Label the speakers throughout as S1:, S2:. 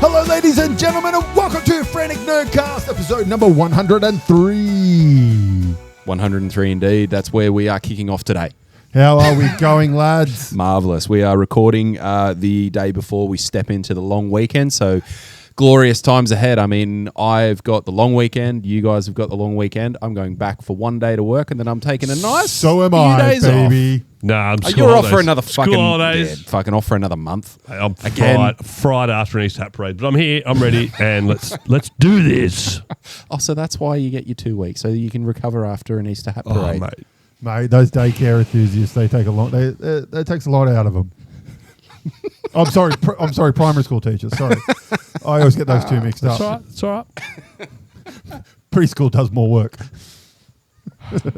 S1: Hello, ladies and gentlemen, and welcome to Frantic Nerdcast, episode number 103.
S2: 103 indeed. That's where we are kicking off today.
S1: How are we going, lads?
S2: Marvellous. We are recording the day before we step into the long weekend, so glorious times ahead. I mean, I've got the long weekend. You guys have got the long weekend. I'm going back for one day to work, and then I'm taking a nice
S1: So am
S2: few
S1: I,
S2: days
S1: baby.
S2: off.
S3: Nah,
S2: You're off for another
S3: school holidays.
S2: fucking off for another month.
S3: Hey, I'm
S2: Again.
S3: fried after an Easter hat parade, but I'm here, I'm ready, and let's do this.
S2: Oh, so that's why you get your 2 weeks, so you can recover after an Easter hat
S3: Oh,
S2: parade.
S3: mate.
S1: Mate, those daycare enthusiasts, they take a lot. That takes a lot out of them. I'm sorry, primary school teachers. Sorry, I always get those two mixed up.
S3: It's all right.
S1: Preschool does more work.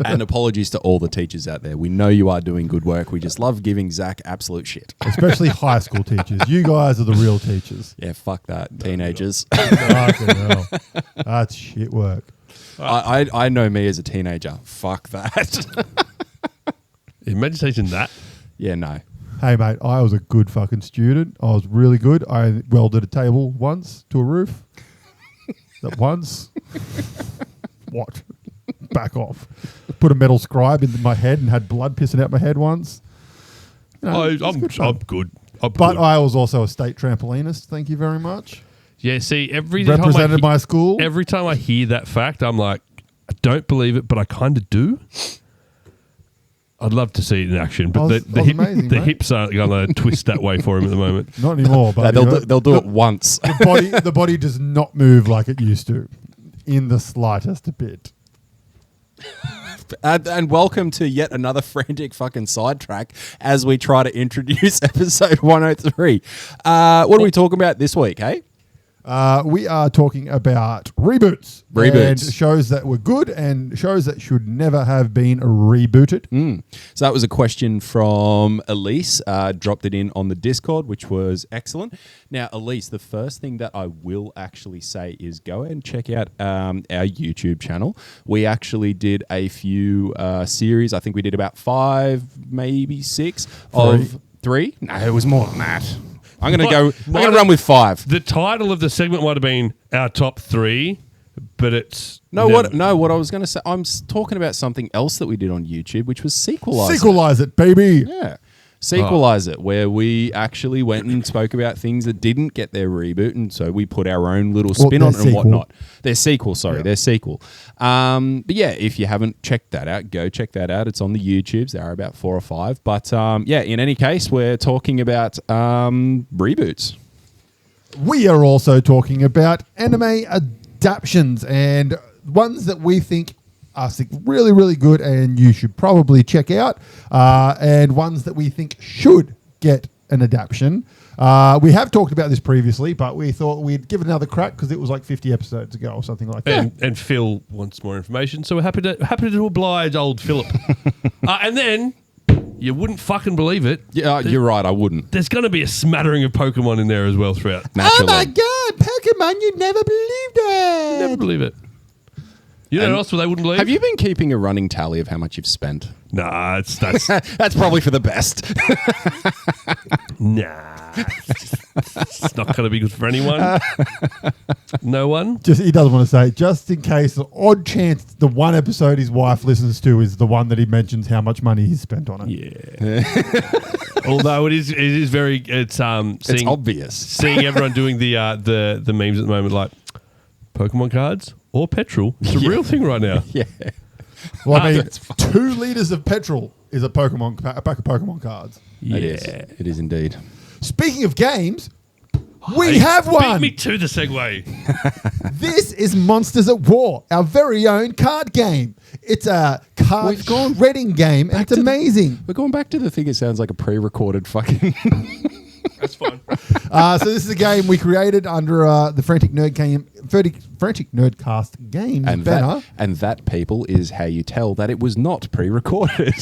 S2: And apologies to all the teachers out there. We know you are doing good work. We just love giving Zach absolute shit.
S1: Especially high school teachers. You guys are the real teachers.
S2: Yeah, fuck that. Teenagers.
S1: Fucking hell. That's shit work.
S2: I know me as a teenager. Fuck that.
S3: Imagine teaching that.
S2: Yeah, no.
S1: Hey, mate, I was a good fucking student. I was really good. I welded a table once to a roof. That once. What? Back off. Put a metal scribe into my head and had blood pissing out my head once. You know,
S3: I'm good.
S1: But I was also a state trampolinist. Thank you very much.
S3: Yeah, see,
S1: Represented my school.
S3: Every time I hear that fact, I'm like, I don't believe it, but I kind of do. I'd love to see it in action, but the hips aren't going to twist that way for him at the moment.
S1: Not anymore, but
S2: They'll do it once.
S1: the body does not move like it used to, in the slightest bit.
S2: And welcome to yet another frantic fucking sidetrack as we try to introduce episode 103. What are we talking about this week, hey?
S1: We are talking about reboots. And shows that were good and shows that should never have been rebooted.
S2: So that was a question from Elise. Dropped it in on the Discord, which was excellent. Now, Elise, the first thing that I will actually say is go ahead and check out our YouTube channel. We actually did a few series. I think we did about 5, maybe 6 of 3. No, it was more than that. I'm going to run with 5.
S3: The title of the segment might have been our top 3, but it's...
S2: What I was going to say, I'm talking about something else that we did on YouTube, which was Sequelize It.
S1: Sequelize it, baby.
S2: Yeah. Sequelize It, where we actually went and spoke about things that didn't get their reboot, and so we put our own little spin on it and whatnot. Their sequel. But yeah, if you haven't checked that out, go check that out. It's on the YouTubes. There are about 4 or 5. But yeah, in any case, we're talking about reboots.
S1: We are also talking about anime adaptions and ones that we think are really, really good and you should probably check out, and ones that we think should get an adaptation. We have talked about this previously, but we thought we'd give it another crack because it was like 50 episodes ago or something like that.
S3: And Phil wants more information, so we're happy to oblige old Philip. And then, you wouldn't fucking believe it.
S2: Yeah, you're right, I wouldn't.
S3: There's going to be a smattering of Pokemon in there as well throughout.
S2: Naturally.
S1: Oh my God, Pokemon, you'd never believed it.
S3: Never believe it. You know what else they wouldn't believe?
S2: Have you been keeping a running tally of how much you've spent?
S3: Nah, that's
S2: That's probably for the best.
S3: nah. It's not going to be good for anyone. No one.
S1: He doesn't want to say, just in case, the odd chance the one episode his wife listens to is the one that he mentions how much money he's spent on it.
S3: Yeah. Although it is very, it's
S2: obvious.
S3: Seeing everyone doing the memes at the moment, like Pokemon cards or Petrol. It's a real thing right now.
S2: Yeah.
S1: Well, I mean, 2 liters of petrol is a pack of Pokemon cards.
S3: Yeah.
S2: It is indeed.
S1: Speaking of games, we have one.
S3: Beat me to the segue.
S1: This is Monsters at War, our very own card game. It's a card shredding game, and it's amazing.
S2: We're going back to the thing. It sounds like a pre-recorded fucking...
S3: That's fine.
S1: So this is a game we created under the Frantic Nerdcast games banner.
S2: And that, people, is how you tell that it was not pre-recorded.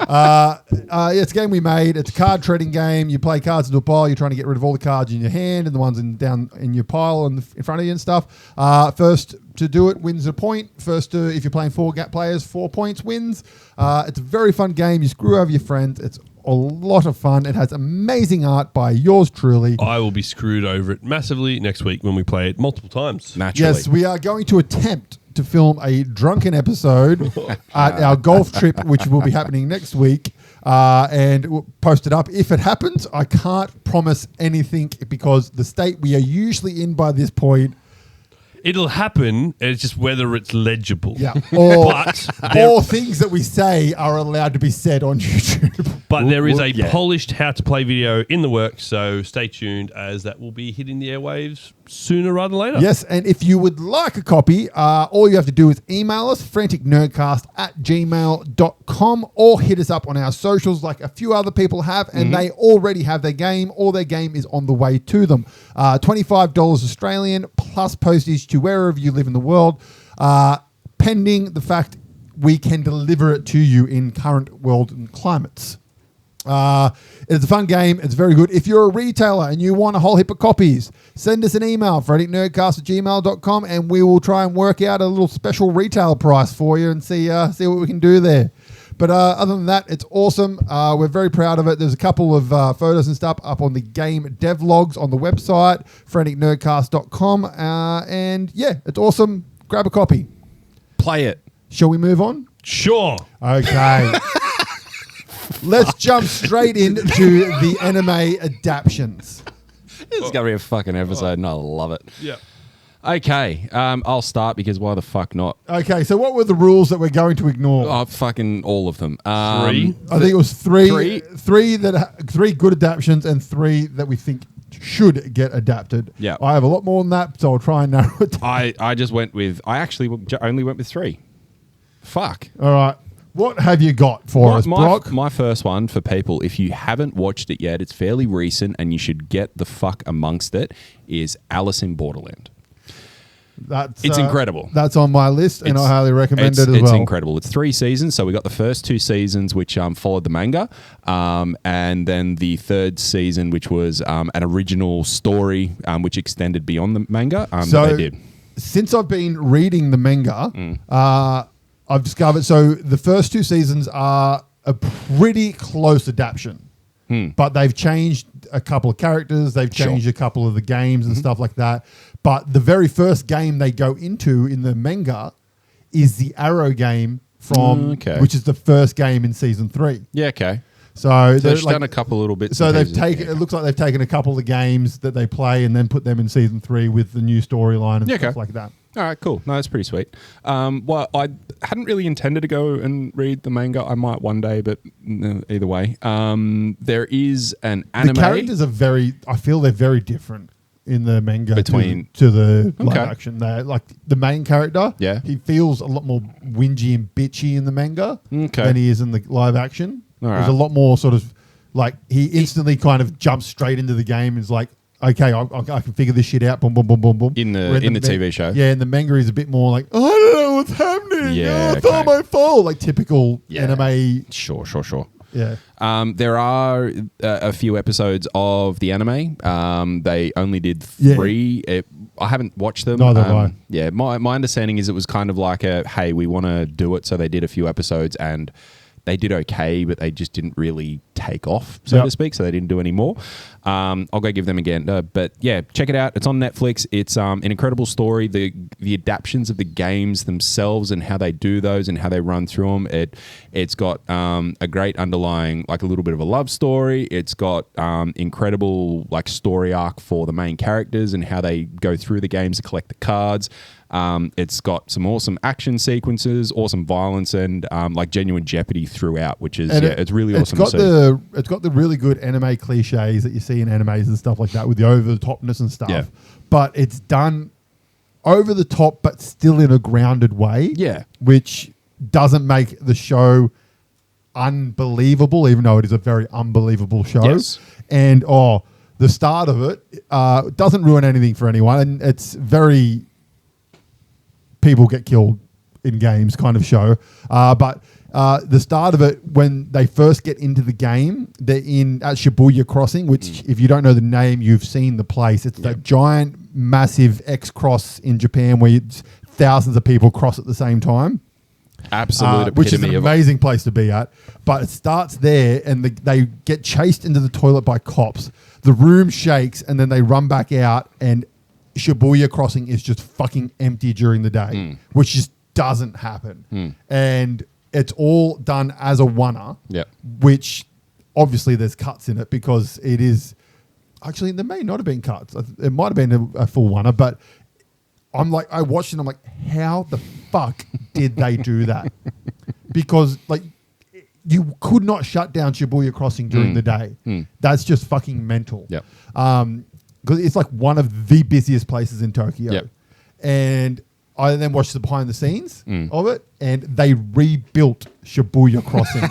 S1: It's a game we made. It's a card shredding game. You play cards into a pile. You're trying to get rid of all the cards in your hand and the ones down in your pile and in front of you and stuff. First to do it wins a point. If you're playing 4 players, 4 points wins. It's a very fun game. You screw over your friends. It's a lot of fun. It has amazing art by yours truly.
S3: I will be screwed over it massively next week when we play it multiple times.
S2: Naturally.
S1: Yes, we are going to attempt to film a drunken episode at our golf trip, which will be happening next week, and we'll post it up. If it happens, I can't promise anything because the state we are usually in by this point.
S3: It'll happen. It's just whether it's legible.
S1: Yeah. Or things that we say are allowed to be said on YouTube.
S3: But there is a polished how-to-play video in the works, so stay tuned as that will be hitting the airwaves sooner rather than later.
S1: Yes, and if you would like a copy, all you have to do is email us, franticnerdcast@gmail.com, or hit us up on our socials like a few other people have, and they already have their game, or their game is on the way to them. $25 Australian plus postage to wherever you live in the world, pending the fact we can deliver it to you in current world and climates. It's a fun game. It's very good. If you're a retailer and you want a whole heap of copies, send us an email, franticnerdcast@gmail.com, and we will try and work out a little special retail price for you and see what we can do there. But other than that, it's awesome. We're very proud of it. There's a couple of photos and stuff up on the game devlogs on the website, franticnerdcast.com. And yeah, it's awesome. Grab a copy.
S2: Play it.
S1: Shall we move on?
S3: Sure.
S1: Okay. Let's jump straight into the anime adaptations.
S2: This is going to be a fucking episode, and I love it.
S3: Yeah.
S2: Okay, I'll start because why the fuck not?
S1: Okay, so what were the rules that we're going to ignore?
S2: Oh, fucking all of them.
S3: 3?
S1: I think it was three good adaptations and 3 that we think should get adapted.
S2: Yeah.
S1: I have a lot more than that, so I'll try and narrow it down.
S2: I just went with... I actually only went with 3. Fuck.
S1: All right. What have you got for us, Brock?
S2: My first one for people, if you haven't watched it yet, it's fairly recent and you should get the fuck amongst it, is Alice in Borderland. It's incredible.
S1: That's on my list, and I highly recommend it as well.
S2: It's incredible. It's 3 seasons, so we got the first 2 seasons, which followed the manga, and then the 3rd season, which was an original story, which extended beyond the manga. That they did.
S1: Since I've been reading the manga, I've discovered, so the first 2 seasons are a pretty close adaptation, but they've changed a couple of characters, they've changed a couple of the games and stuff like that. But the very first game they go into in the manga is the Arrow game from, which is the first game in season 3.
S2: Yeah, okay.
S1: So
S2: they've done a couple little bits.
S1: So they've taken. It looks like they've taken a couple of games that they play and then put them in season 3 with the new storyline and stuff like that.
S2: All right, cool. No, that's pretty sweet. Well, I hadn't really intended to go and read the manga. I might one day, but either way, there is an anime.
S1: The characters are I feel they're very different in the manga to the live action. They're like the main character.
S2: Yeah,
S1: he feels a lot more whingy and bitchy in the manga than he is in the live action. There's a lot more sort of like he instantly kind of jumps straight into the game and is like, okay, I can figure this shit out. Boom, boom, boom, boom, boom.
S2: In the TV show,
S1: yeah. And the manga is a bit more like, I don't know what's happening. Yeah, it's not my fault. Like typical anime.
S2: Sure.
S1: Yeah.
S2: There are a few episodes of the anime. They only did 3. I haven't watched them.
S1: Neither have I.
S2: Yeah, my understanding is it was kind of like hey, we want to do it, so they did a few episodes and they did okay, but they just didn't really take off, so to speak, so they didn't do any more. I'll go give them again. But yeah, check it out. It's on Netflix. It's an incredible story. The adaptions of the games themselves and how they do those and how they run through them. It's got a great underlying, like a little bit of a love story. It's got incredible like story arc for the main characters and how they go through the games to collect the cards. It's got some awesome action sequences, awesome violence, and like genuine jeopardy throughout, which is it's really awesome to see.
S1: It's got the really good anime cliches that you see in animes and stuff like that with the over-the-topness and stuff. Yeah. But it's done over the top, but still in a grounded way. Yeah. Which doesn't make the show unbelievable, even though it is a very unbelievable show. Yes. And the start of it doesn't ruin anything for anyone, and it's very people get killed in games kind of show. But the start of it, when they first get into the game, they're at Shibuya Crossing, which if you don't know the name, you've seen the place. It's that giant, massive X cross in Japan where thousands of people cross at the same time.
S2: Absolute
S1: which is an
S2: epitome of-
S1: amazing place to be at. But it starts there, and they get chased into the toilet by cops. The room shakes, and then they run back out, and Shibuya Crossing is just fucking empty during the day, which just doesn't happen. And it's all done as a one-er, which obviously there's cuts in it because it is... Actually, there may not have been cuts. It might have been a full one-er, but I'm like, I watched it and I'm like, how the fuck did they do that? Because like you could not shut down Shibuya Crossing during the day. That's just fucking mental.
S2: Yep.
S1: Because it's like one of the busiest places in Tokyo.
S2: Yep.
S1: And I then watched the behind the scenes of it, and they rebuilt Shibuya Crossing.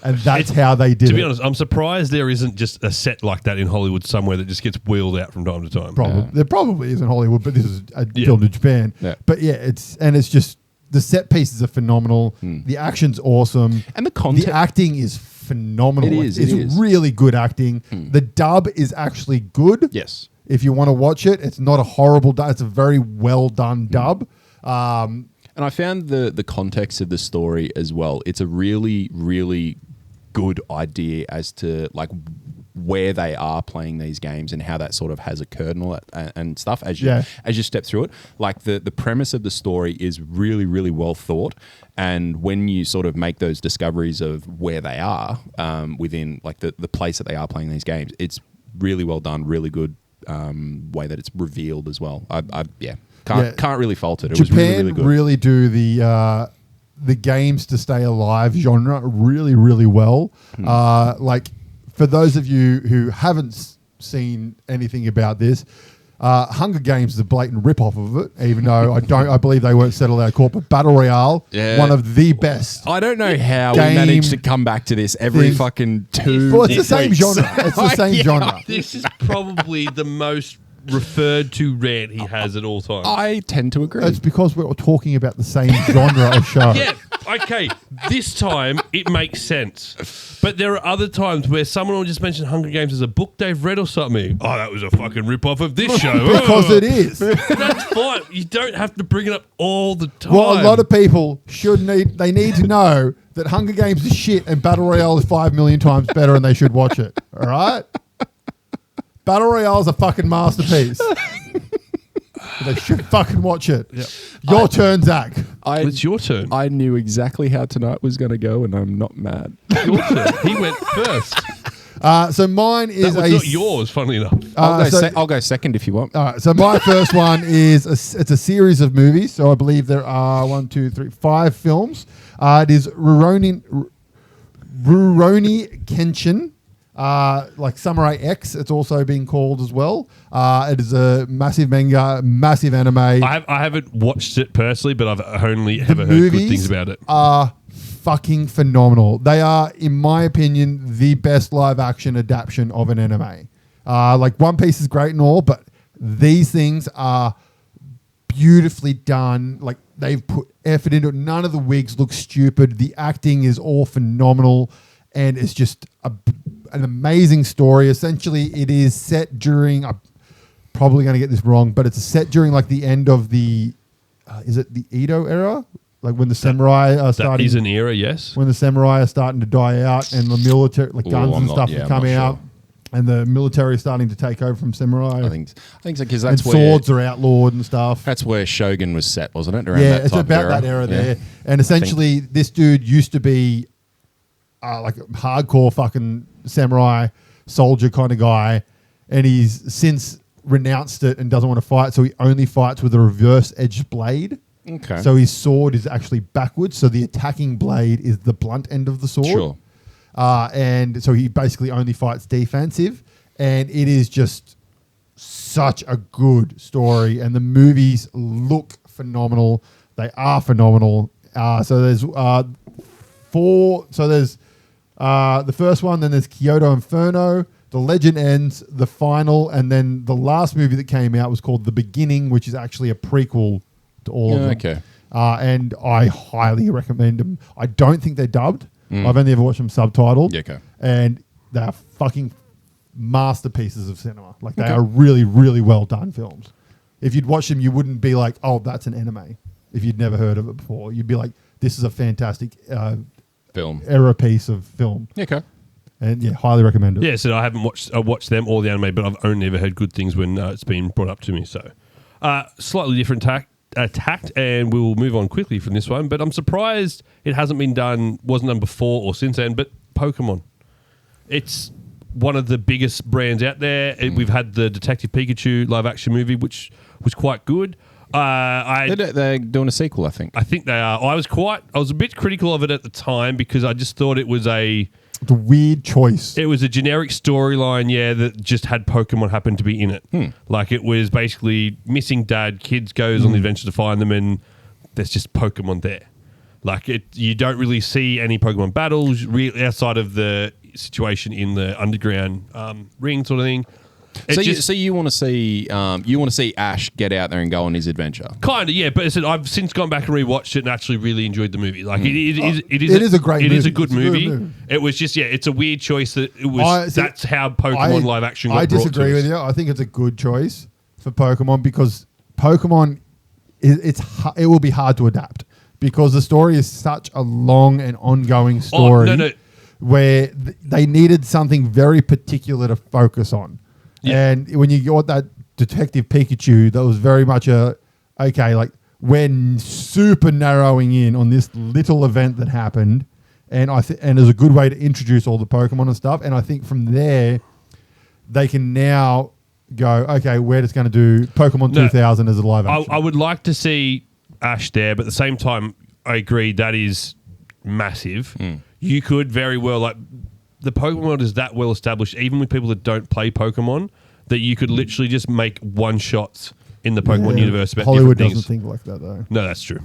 S1: And that's how they did it.
S3: To be honest, I'm surprised there isn't just a set like that in Hollywood somewhere that just gets wheeled out from time to time.
S1: There probably is in Hollywood, but this is filmed in Japan.
S2: Yeah.
S1: But yeah, it's just the set pieces are phenomenal. The action's awesome,
S2: And the content-
S1: the acting is phenomenal.
S2: It is,
S1: It's
S2: it is.
S1: really good acting. The dub is actually good.
S2: Yes.
S1: If you want to watch it, it's not a horrible dub. It's a very well done dub.
S2: And I found the context of the story as well. It's a really, really good idea as to like where they are playing these games and how that sort of has occurred and all that and stuff as you step through it. Like the premise of the story is really, really well thought. And when you sort of make those discoveries of where they are within like the place that they are playing these games, it's really well done, really good way that it's revealed as well. Can't really fault it. It was really, really good.
S1: really do the games to stay alive genre really, really well. Like for those of you who haven't seen anything about this, Hunger Games is a blatant rip-off of it, even though I believe they weren't settled out of court. But Battle Royale, one of the best.
S2: I don't know how we
S1: game
S2: managed to come back to this every
S1: thing.
S2: fucking 2
S1: Well, it's the same
S2: weeks.
S1: genre. It's the same genre.
S3: This is probably the most referred to rant he has at all times.
S2: I tend to agree.
S1: It's because we're talking about the same genre of show.
S3: Yeah, okay. This time it makes sense. But there are other times where someone will just mention Hunger Games as a book they've read or something. Oh, that was a fucking rip-off of this show.
S1: Because it is.
S3: That's fine. You don't have to bring it up all the time.
S1: Well, a lot of people they need to know that Hunger Games is shit and Battle Royale is 5 million times better and they should watch it. All right? Battle Royale is a fucking masterpiece. They should fucking watch it.
S3: Yep.
S1: Your turn, Zach.
S3: It's your turn.
S2: I knew exactly how tonight was going to go, and I'm not mad.
S3: Your turn. He went first.
S1: So mine is
S3: That was not yours, funnily enough.
S2: I'll go second if you want.
S1: All right, so my first one is it's a series of movies. So I believe there are 5 films. It is Rurouni Kenshin. Like Samurai X, it's also being called as well. It is a massive manga, massive anime.
S3: I haven't watched it personally, but I've only ever heard good things about it.
S1: Are fucking phenomenal. They are, in my opinion, the best live action adaptation of an anime. Like One Piece is great and all, but these things are beautifully done. Like they've put effort into it. None of the wigs look stupid. The acting is all phenomenal, and it's just an amazing story. Essentially, it is set during... I'm probably going to get this wrong, but it's set during like the end of the... is it the Edo era? Like when the samurai are starting...
S3: That is an era, yes.
S1: When the samurai are starting to die out and the military... Like guns and stuff are coming out. And the military is starting to take over from samurai.
S2: I think so, because that's
S1: and
S2: where
S1: swords are outlawed and stuff.
S2: That's where Shogun was set, wasn't it? Around
S1: Yeah,
S2: that
S1: it's
S2: type of
S1: about
S2: era.
S1: that era
S2: Yeah.
S1: there. And essentially, this dude used to be like a hardcore fucking samurai soldier kind of guy, and he's since renounced it and doesn't want to fight, so he only fights with a reverse-edged blade.
S2: Okay.
S1: So his sword is actually backwards, so the attacking blade is the blunt end of the sword.
S2: Sure.
S1: And so he basically only fights defensive, and it is just such a good story, and the movies look phenomenal. They are phenomenal. So there's 4. So there's the first one, then there's Kyoto Inferno, The Legend Ends, The Final, and then the last movie that came out was called The Beginning, which is actually a prequel to all of them.
S2: Okay.
S1: And I highly recommend them. I don't think they're dubbed. I've only ever watched them subtitled.
S2: Yeah, okay.
S1: And they are fucking masterpieces of cinema. Like they are really, really well done films. If you'd watch them, you wouldn't be like, oh, that's an anime. if you'd never heard of it before. You'd be like, this is a fantastic
S2: Film.
S1: era piece of film.
S2: Okay.
S1: And yeah, highly recommend it.
S3: Yeah, so I watched them or the anime, but I've only ever heard good things when it's been brought up to me. So, slightly different tact, and we'll move on quickly from this one. But I'm surprised it wasn't done before or since then. But Pokemon, it's one of the biggest brands out there. We've had the Detective Pikachu live action movie, which was quite good.
S2: They're doing a sequel, I think.
S3: I think they are. I was a bit critical of it at the time because I just thought it was a
S1: weird choice.
S3: It was a generic storyline, that just had Pokemon happen to be in it. Like it was basically missing dad, kids goes on the adventure to find them, and there's just Pokemon there. Like you don't really see any Pokemon battles really outside of the situation in the underground ring sort of thing.
S2: So you want to see Ash get out there and go on his adventure?
S3: Kind of, yeah. But I've since gone back and rewatched it and actually really enjoyed the movie. Like it is a great movie. It is a good movie. It was just it's a weird choice that it was. That's how Pokemon live action. I
S1: disagree with you. I think it's a good choice for Pokemon because Pokemon it will be hard to adapt because the story is such a long and ongoing story. Where they needed something very particular to focus on. Yeah. And when you got that Detective Pikachu, that was very much we're super narrowing in on this little event that happened, and and it's a good way to introduce all the Pokemon and stuff. And I think from there, they can now go, okay, we're just going to do Pokemon 2000 as a live action.
S3: I would like to see Ash there, but at the same time, I agree that is massive. You could very well the Pokemon is that well established, even with people that don't play Pokemon, that you could literally just make one shots in the Pokemon universe about
S1: Hollywood
S3: different
S1: doesn't
S3: things.
S1: think like that though.
S3: No, that's true.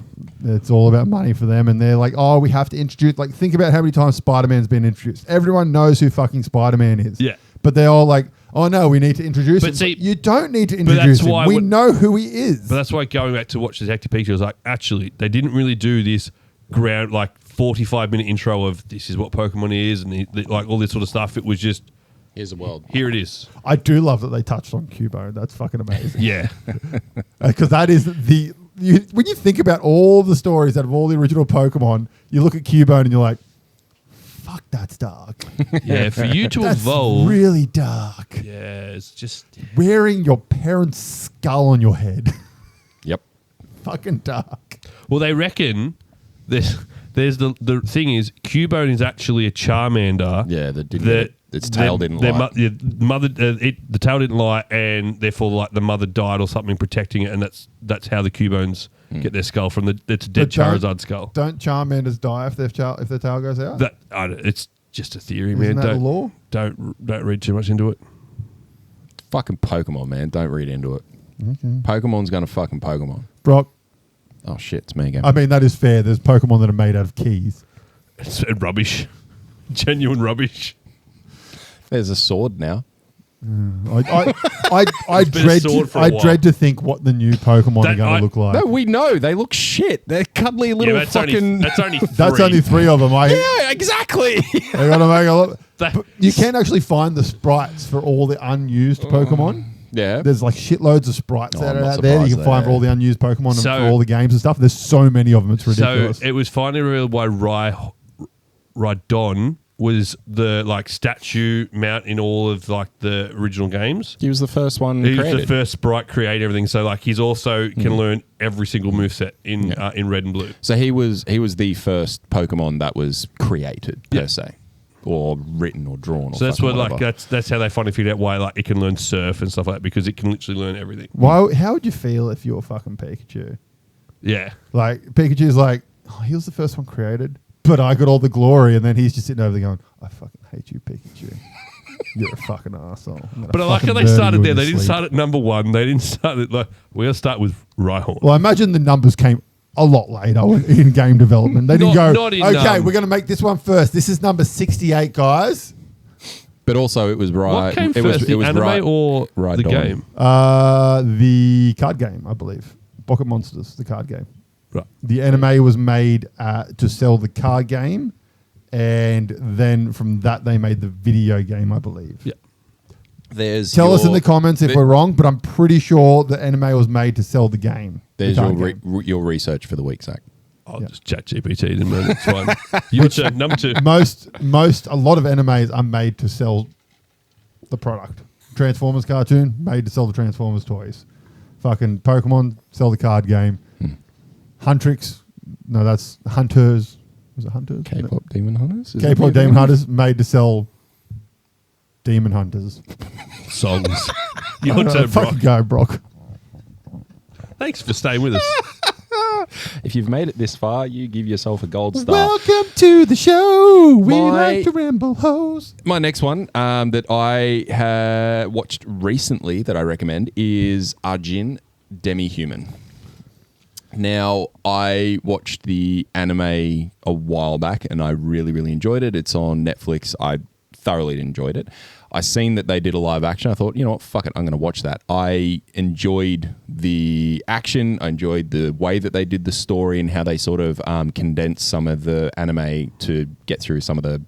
S1: It's all about money for them, and they're like, oh, we have to introduce. Like, think about how many times Spider-Man's been introduced. Everyone knows who fucking Spider-Man is.
S3: Yeah,
S1: but they're all like, oh no, we need to introduce him.
S3: See,
S1: you don't need to introduce him. We know who he is.
S3: But that's why going back to watch Detective Pikachu, I was like, actually, they didn't really do this 45-minute intro of this is what Pokemon is and all this sort of stuff. It was just,
S2: here's the world.
S3: Here it is.
S1: I do love that they touched on Cubone. That's fucking amazing.
S3: Yeah.
S1: Because that is when you think about all the stories out of all the original Pokemon, you look at Cubone and you're like, fuck, that's dark.
S3: Yeah, for you to
S1: that's
S3: evolve.
S1: Really dark.
S3: Yeah, it's just.
S1: Wearing your parents' skull on your head.
S2: Yep.
S1: Fucking dark.
S3: Well, they reckon there's the thing is, Cubone is actually a Charmander.
S2: Yeah, its tail didn't lie.
S3: The tail didn't lie, and therefore, the mother died or something protecting it, and that's how the Cubones get their skull from it's a dead Charizard skull.
S1: Don't Charmanders die if their tail goes out?
S3: It's just a theory,
S1: man.
S3: Isn't
S1: that law?
S3: Don't read too much into it.
S2: Fucking Pokemon, man. Don't read into it.
S1: Okay.
S2: Pokemon's gonna fucking Pokemon.
S1: Brock.
S2: Oh shit, it's me again.
S1: I mean, that is fair. There's Pokemon that are made out of keys.
S3: It's rubbish. Genuine rubbish.
S2: There's a sword now.
S1: I dread to think what the new Pokemon are going to look like.
S2: No, we know. They look shit. They're cuddly little
S3: that's
S2: fucking...
S3: that's only three.
S1: That's only 3 of them.
S2: Yeah, exactly.
S1: They're going to make a lot... You can actually find the sprites for all the unused Pokemon.
S2: Yeah.
S1: There's shitloads of sprites out there you can find for all the unused Pokemon and for all the games and stuff. There's so many of them. It's ridiculous.
S3: So it was finally revealed why Rhydon was the statue mount in all of the original games.
S2: He was the first one
S3: He
S2: created.
S3: was the first sprite created everything. So he's also can learn every single moveset in red and blue.
S2: So he was the first Pokemon that was created per se. Or written or drawn. Or
S3: so that's what that's how they finally figured out why it can learn surf and stuff like that, because it can literally learn everything.
S1: How would you feel if you were fucking Pikachu?
S3: Yeah,
S1: Pikachu's he was the first one created, but I got all the glory, and then he's just sitting over there going, I fucking hate you, Pikachu. You're a fucking asshole.
S3: But I like how they started there. They didn't start at number 1. They didn't start at we'll start with Rhyhorn.
S1: Well, I imagine the numbers came a lot later in game development. They didn't go, okay, we're going to make this one first. This is number 68, guys.
S2: But also it was
S3: What came first, the anime or the game?
S1: The card game, I believe. Pocket Monsters, the card game.
S3: Right.
S1: The anime was made to sell the card game, and then from that they made the video game, I believe.
S3: Yeah.
S1: Tell us in the comments if we're wrong, but I'm pretty sure the anime was made to sell the game.
S2: There's your research for the week, Zach.
S3: I'll just chat GPT in a minute. It's fine. Your turn, number 2.
S1: A lot of animes are made to sell the product. Transformers cartoon, made to sell the Transformers toys. Fucking Pokemon, sell the card game. Huntrix, no, that's Hunters. Was it Hunters?
S2: K-pop Demon Hunters?
S1: K-pop Demon Hunters, made to sell Demon Hunters.
S3: Songs. Your turn, Brock.
S1: Fucking go, Brock.
S3: Thanks for staying with us.
S2: If you've made it this far, you give yourself a gold star.
S1: Welcome to the show. We like to ramble hoes.
S2: My next one that I watched recently that I recommend is Arjun Demi-Human. Now, I watched the anime a while back and I really, really enjoyed it. It's on Netflix. I thoroughly enjoyed it. I seen that they did a live action. I thought, you know what, fuck it, I'm going to watch that. I enjoyed the action. I enjoyed the way that they did the story and how they sort of condensed some of the anime to get through some of the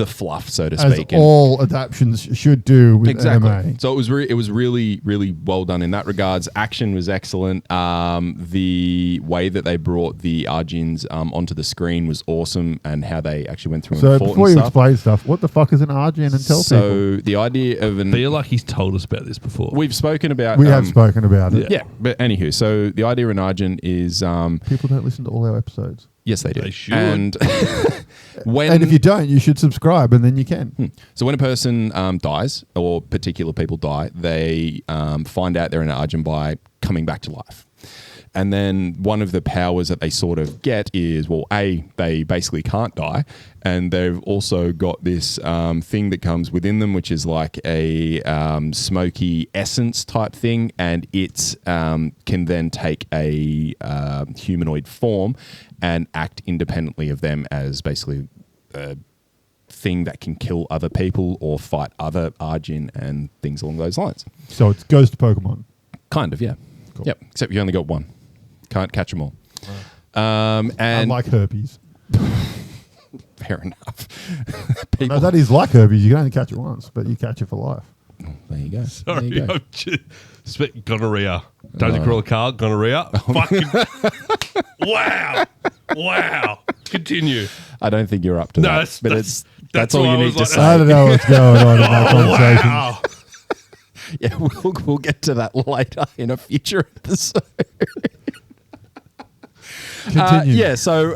S2: fluff, so to speak.
S1: As all adaptions should do with anime.
S2: So it was really, really well done in that regards. Action was excellent. The way that they brought the Arjuns onto the screen was awesome, and how they actually went through and fought and stuff. So
S1: before you explain stuff, what the fuck is an Arjun and tell people?
S2: So the idea of
S3: I feel like he's told us about this before.
S2: We've spoken about...
S1: We have spoken about it.
S2: Yeah, but anywho, so the idea of an Arjun is...
S1: people don't listen to all our episodes.
S2: Yes, they do.
S3: They should.
S2: And
S1: and if you don't, you should subscribe, and then you can.
S2: So when a person dies, or particular people die, they find out they're in an Arjun by coming back to life. And then one of the powers that they sort of get is, well, A, they basically can't die. And they've also got this thing that comes within them, which is like a smoky essence type thing. And it can then take a humanoid form and act independently of them as basically a thing that can kill other people or fight other Arjun and things along those lines.
S1: So it goes to Pokemon.
S2: Kind of, yeah. Cool. Yep, except you only got one. Can't catch them all.
S1: And unlike herpes.
S2: Fair enough.
S1: No, that is like herpes. You can only catch it once, but you catch it for life.
S2: Oh, there you go.
S3: Sorry,
S2: there you go.
S3: Gonorrhea. Don't you crawl a car? Gonorrhea. Fucking wow. Continue.
S2: I don't think you're up to that. But that's all you need to say.
S1: I don't know what's going on in that conversation.
S3: Wow.
S2: Yeah, we'll get to that later in a future episode.
S1: Continue.
S2: So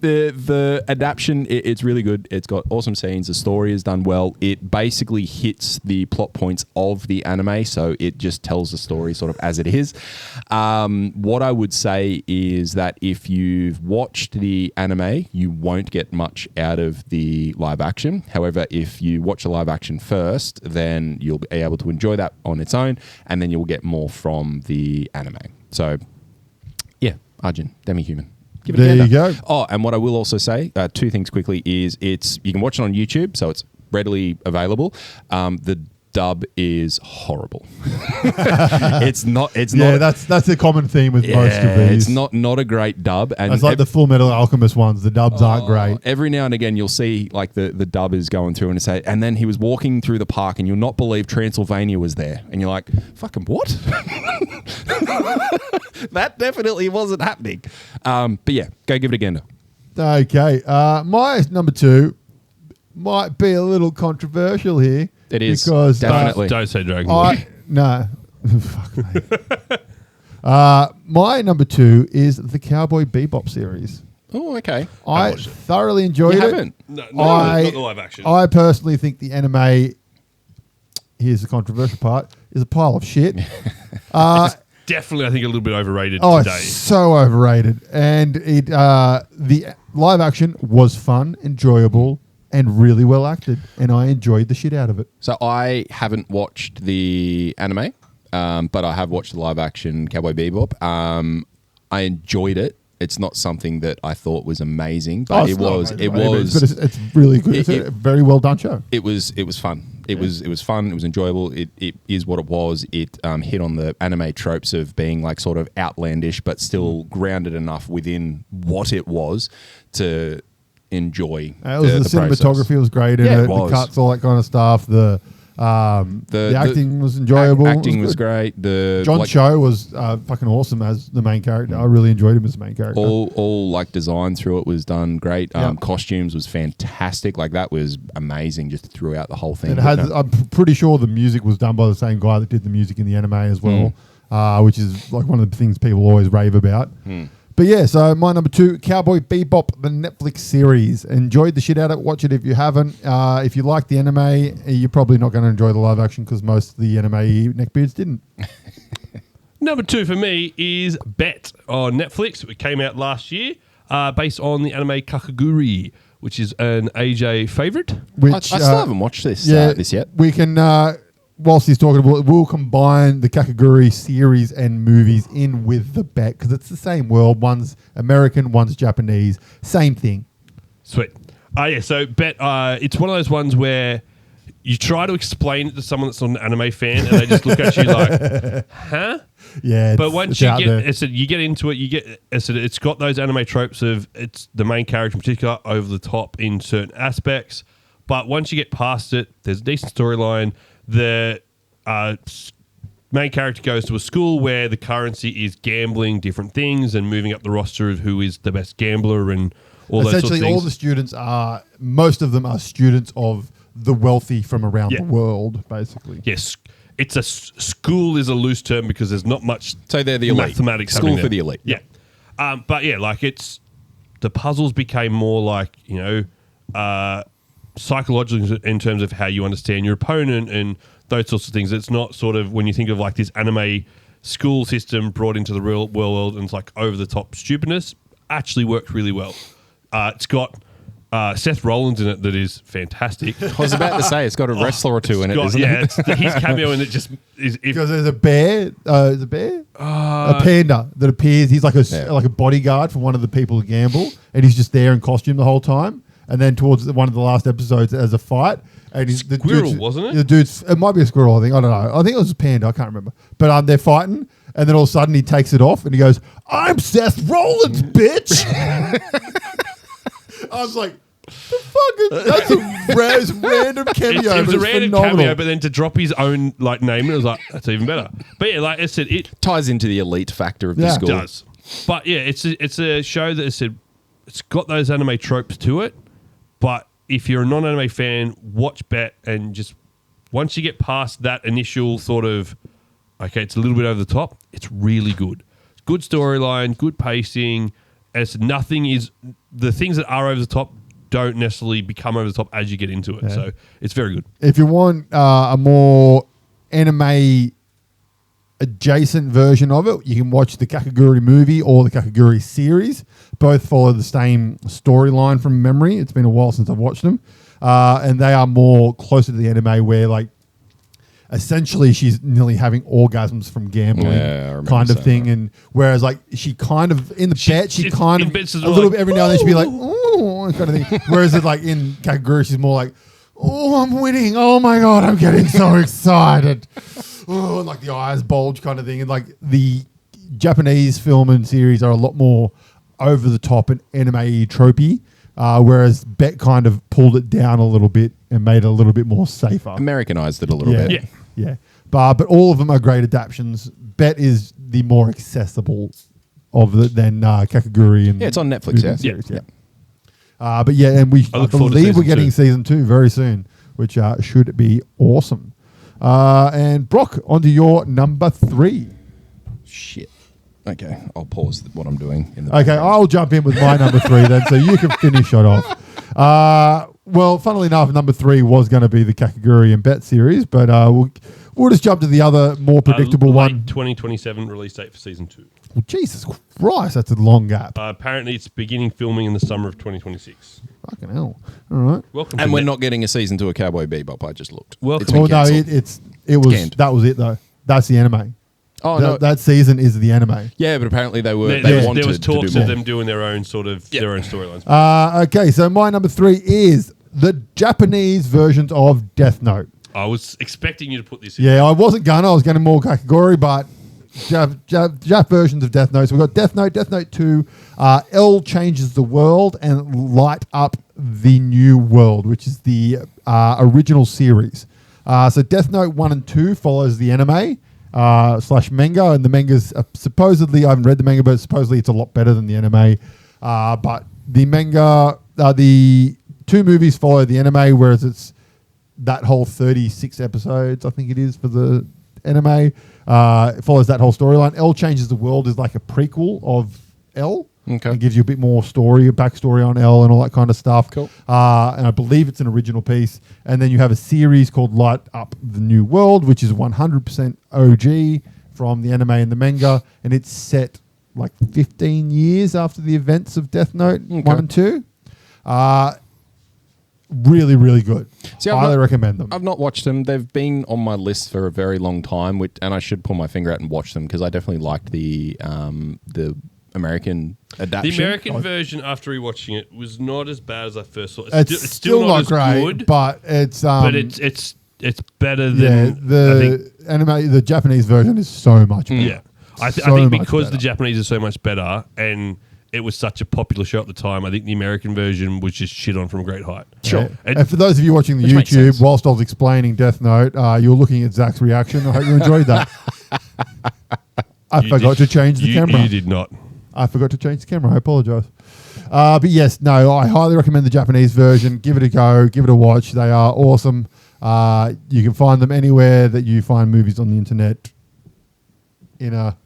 S2: the adaptation, it's really good. It's got awesome scenes. The story is done well. It basically hits the plot points of the anime, so it just tells the story sort of as it is. What I would say is that if you've watched the anime, you won't get much out of the live action. However, if you watch the live action first, then you'll be able to enjoy that on its own, and then you'll get more from the anime. So, yeah, Arjun, Demi-Human. Give it a gander.
S1: There you go.
S2: Oh, and what I will also say, two things quickly, is you can watch it on YouTube, so it's readily available. The dub is horrible. It's not.
S1: That's a common theme with most of these.
S2: It's not a great dub, and
S1: it's like the Full Metal Alchemist ones. The dubs aren't great.
S2: Every now and again, you'll see like the dub is going through and say, and then he was walking through the park, and you'll not believe Transylvania was there, and you're like, fucking what? That definitely wasn't happening. But yeah, go give it a gander.
S1: Okay, my number 2 might be a little controversial here.
S2: It is,
S1: because
S2: definitely.
S3: Don't say Dragon Ball.
S1: No. Fuck me. My number 2 is the Cowboy Bebop series.
S2: Oh, okay.
S1: I thoroughly enjoyed it.
S2: Haven't?
S3: No, not the live action.
S1: I personally think the anime, here's the controversial part, is a pile of shit.
S3: Definitely, I think, a little bit overrated
S1: today.
S3: It's
S1: so overrated. And the live action was fun, enjoyable, and really well acted. And I enjoyed the shit out of it.
S2: So I haven't watched the anime, but I have watched the live action Cowboy Bebop. I enjoyed it. It's not something that I thought was amazing, but it was.
S1: But it's really good. It's a very well done show.
S2: It was fun. It was fun. It was enjoyable. It is what it was. It hit on the anime tropes of being like sort of outlandish, but still grounded enough within what it was to enjoy.
S1: The cinematography was great in it. The cuts, all that kind of stuff. The The acting was enjoyable.
S2: Acting was
S1: good.
S2: great. The
S1: John Cho was fucking awesome as the main character. I really enjoyed him as the main character.
S2: all like design through it was done great.
S1: Yeah.
S2: Costumes was fantastic. Like that was amazing just throughout the whole thing.
S1: It has. I'm pretty sure the music was done by the same guy that did the music in the anime as well, which is like one of the things people always rave about. But yeah, so my number 2, Cowboy Bebop, the Netflix series. Enjoyed the shit out of it. Watch it if you haven't. If you like the anime, you're probably not going to enjoy the live action because most of the anime neckbeards didn't.
S3: Number 2 for me is Bet on Netflix. It came out last year, based on the anime Kakaguri, which is an AJ favourite.
S2: I still haven't watched this yet.
S1: We can... whilst he's talking about it, we'll combine the Kakaguri series and movies in with the Bet because it's the same world. One's American, one's Japanese. Same thing.
S3: Sweet. Yeah, so Bet, it's one of those ones where you try to explain it to someone that's not an anime fan and they just look at you like, huh?
S1: Yeah.
S3: But once you get into it, it's got those anime tropes of it's the main character in particular over the top in certain aspects. But once you get past it, there's a decent storyline. The main character goes to a school where the currency is gambling different things and moving up the roster of who is the best gambler and all those sorts of things.
S1: Essentially, all the students most of them are students of the wealthy from around the world, basically.
S3: Yes. It's school is a loose term because there's not much
S2: so they're the elite.
S3: Mathematics
S2: school for the elite.
S3: Yeah. But yeah, like the puzzles became more like, psychological in terms of how you understand your opponent and those sorts of things. It's not sort of when you think of like this anime school system brought into the real world and it's like over the top stupidness actually worked really well. It's got Seth Rollins in it that is fantastic.
S2: I was about to say it's got a wrestler or two in it, isn't it?
S3: Yeah, his cameo in it just is
S1: because there's a bear. Is a bear? A panda that appears. He's like a bodyguard for one of the people who gamble, and he's just there in costume the whole time. And then towards one of the last episodes, there's a fight. And
S3: squirrel, wasn't it?
S1: The dude's, it might be a squirrel, I think. I don't know. I think it was a panda. I can't remember. But they're fighting. And then all of a sudden he takes it off and he goes, "I'm Seth Rollins, bitch." I was like, the fuck? That's a random cameo.
S3: It was a random
S1: phenomenal.
S3: cameo, but then to drop his own like name, it was like, that's even better. But yeah, like I said, it
S2: ties into the elite factor of the school.
S3: It does. But yeah, it's a show that it's got those anime tropes to it. But if you're a non-anime fan, watch Bet and just once you get past that initial sort of, okay, it's a little bit over the top, it's really good. Good storyline, good pacing. The things that are over the top don't necessarily become over the top as you get into it. Yeah. So it's very good.
S1: If you want a more anime adjacent version of it, you can watch the Kakaguri movie or the Kakaguri series. Both follow the same storyline from memory. It's been a while since I've watched them. And they are more closer to the anime where like essentially she's nearly having orgasms from gambling kind of thing. Right. And whereas like she kind of in the Bet, she kind of a little bit every now and then she'd be like, "Oh," kind of thing. Whereas it's like in Kakaguri, she's more like, "Oh, I'm winning. Oh my God, I'm getting so excited." Oh, and like the eyes bulge kind of thing. And like the Japanese film and series are a lot more over the top and anime tropey, whereas Bet kind of pulled it down a little bit and made it a little bit more safer.
S2: Americanized it a little bit.
S1: Yeah. But all of them are great adaptations. Bet is the more accessible than Kakaguri. And
S2: it's on Netflix,
S1: yeah. But yeah, and I believe we're getting season 2 very soon, which should be awesome. And Brock, onto your number 3.
S2: Shit. Okay, I'll pause what I'm doing.
S1: I'll jump in with my number 3 then, so you can finish it off. Well, funnily enough, number 3 was going to be the Kakaguri and Bet series, but we'll just jump to the other more predictable one.
S3: 2027 release date for season 2.
S1: Well, Jesus Christ, that's a long gap.
S3: Apparently, it's beginning filming in the summer of 2026.
S1: Fucking hell! All right.
S2: Welcome. And we're not getting a season 2 of Cowboy Bebop. I just looked.
S1: Welcome. That was it though. That's the anime.
S2: Oh no,
S1: that season is the anime.
S2: Yeah, but apparently they wanted
S3: there was talks
S2: to do
S3: of them doing their own sort of their own storylines.
S1: Okay, so my number 3 is the Japanese versions of Death Note.
S3: I was expecting you to put this in.
S1: Yeah, I wasn't gonna. I was going to more Kakaguri, but Jap versions of Death Note. So we've got Death Note 2, L Changes the World, and Light Up the New World, which is the original series. So Death Note 1 and 2 follows the anime / manga, and the manga's supposedly, I haven't read the manga, but supposedly it's a lot better than the anime. But the manga, the 2 movies follow the anime, whereas it's that whole 36 episodes, I think it is, for the anime. It follows that whole storyline. L Changes the World is like a prequel of L.
S2: Okay.
S1: It gives you a bit more story, a backstory on L and all that kind of stuff.
S2: Cool.
S1: And I believe it's an original piece. And then you have a series called Light Up the New World, which is 100% OG from the anime and the manga. And it's set like 15 years after the events of Death Note 1 and 2. Really, really good.
S2: See,
S1: Highly recommend them.
S2: I've not watched them. They've been on my list for a very long time, and I should pull my finger out and watch them because I definitely liked the American adaptation.
S3: The American version, after rewatching it, was not as bad as I first thought.
S1: It's still not
S3: as
S1: great,
S3: good,
S1: but it's
S3: it's better than
S1: the anime. The Japanese version is so much better.
S3: Yeah, I
S1: So
S3: think
S1: much
S3: because
S1: better.
S3: the Japanese are so much better and it was such a popular show at the time, I think the American version was just shit on from a great height.
S2: Sure.
S1: And for those of you watching the
S2: Which makes sense.
S1: YouTube, whilst I was explaining Death Note, you were looking at Zach's reaction. I hope you enjoyed that. I forgot to change the camera.
S3: You did not.
S1: I forgot to change the camera. I apologize. But yes, no, I highly recommend the Japanese version. Give it a go. Give it a watch. They are awesome. You can find them anywhere that you find movies on the internet in a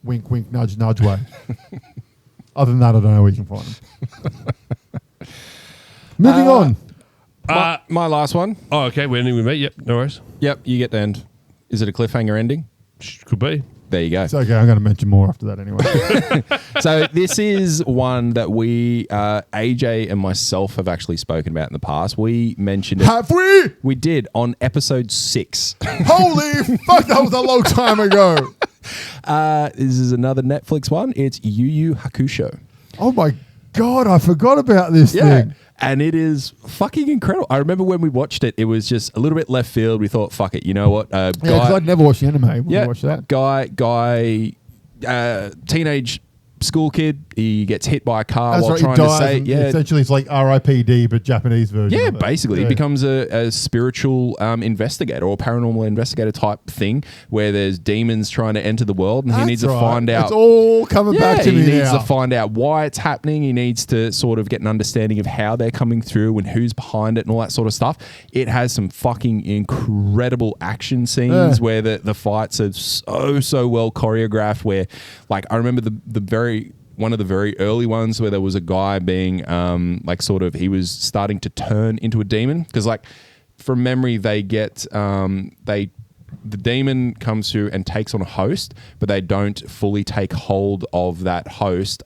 S1: wink, wink, nudge, nudge way. Other than that, I don't know where you can find them. Moving on.
S2: My last one.
S3: Oh, okay. We're ending with me. Yep, no worries.
S2: Yep, you get the end. Is it a cliffhanger ending?
S3: Could be.
S2: There you go.
S1: It's okay. I'm going to mention more after that anyway.
S2: So this is one that we, AJ and myself, have actually spoken about in the past. We mentioned it.
S1: Have we?
S2: We did on episode 6.
S1: Holy fuck, that was a long time ago.
S2: This is another Netflix one. It's Yu Yu Hakusho.
S1: Oh my God, I forgot about this thing.
S2: And it is fucking incredible. I remember when we watched it, it was just a little bit left field. We thought, fuck it, you know what?
S1: Yeah, because I'd never watched the anime when
S2: yeah,
S1: I watched that.
S2: Guy, teenage school kid, he gets hit by a car
S1: That's
S2: while
S1: right,
S2: trying
S1: he
S2: to
S1: dies,
S2: say,
S1: and essentially it's like RIPD, but Japanese version.
S2: Yeah,
S1: of it.
S2: basically.
S1: Yeah.
S2: He becomes a spiritual investigator or paranormal investigator type thing where there's demons trying to enter the world and he needs to find out.
S1: It's all coming back to me
S2: he needs
S1: now.
S2: to find out why it's happening. He needs to sort of get an understanding of how they're coming through and who's behind it and all that sort of stuff. It has some fucking incredible action scenes where the fights are so well choreographed where, like, I remember one of the very early ones where there was a guy being he was starting to turn into a demon because, like, from memory the demon comes through and takes on a host, but they don't fully take hold of that host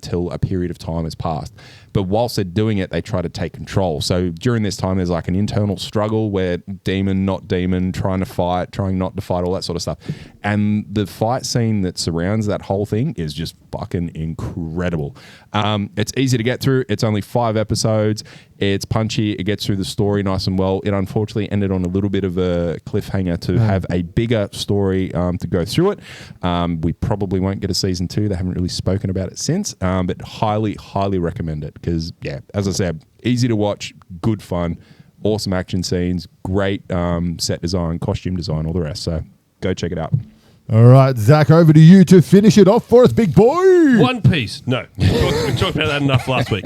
S2: till a period of time has passed. But whilst they're doing it, they try to take control. So during this time, there's like an internal struggle where demon, not demon, trying to fight, trying not to fight, all that sort of stuff. And the fight scene that surrounds that whole thing is just fucking incredible. It's easy to get through. It's only 5 episodes. It's punchy. It gets through the story nice and well. It unfortunately ended on a little bit of a cliffhanger to have a bigger story to go through it. We probably won't get a season 2. They haven't really spoken about it since, but highly, highly recommend it because, yeah, as I said, easy to watch, good fun, awesome action scenes, great set design, costume design, all the rest. So go check it out.
S1: All right, Zach, over to you to finish it off for us, big boy.
S3: One Piece. No. We talked about that enough last week.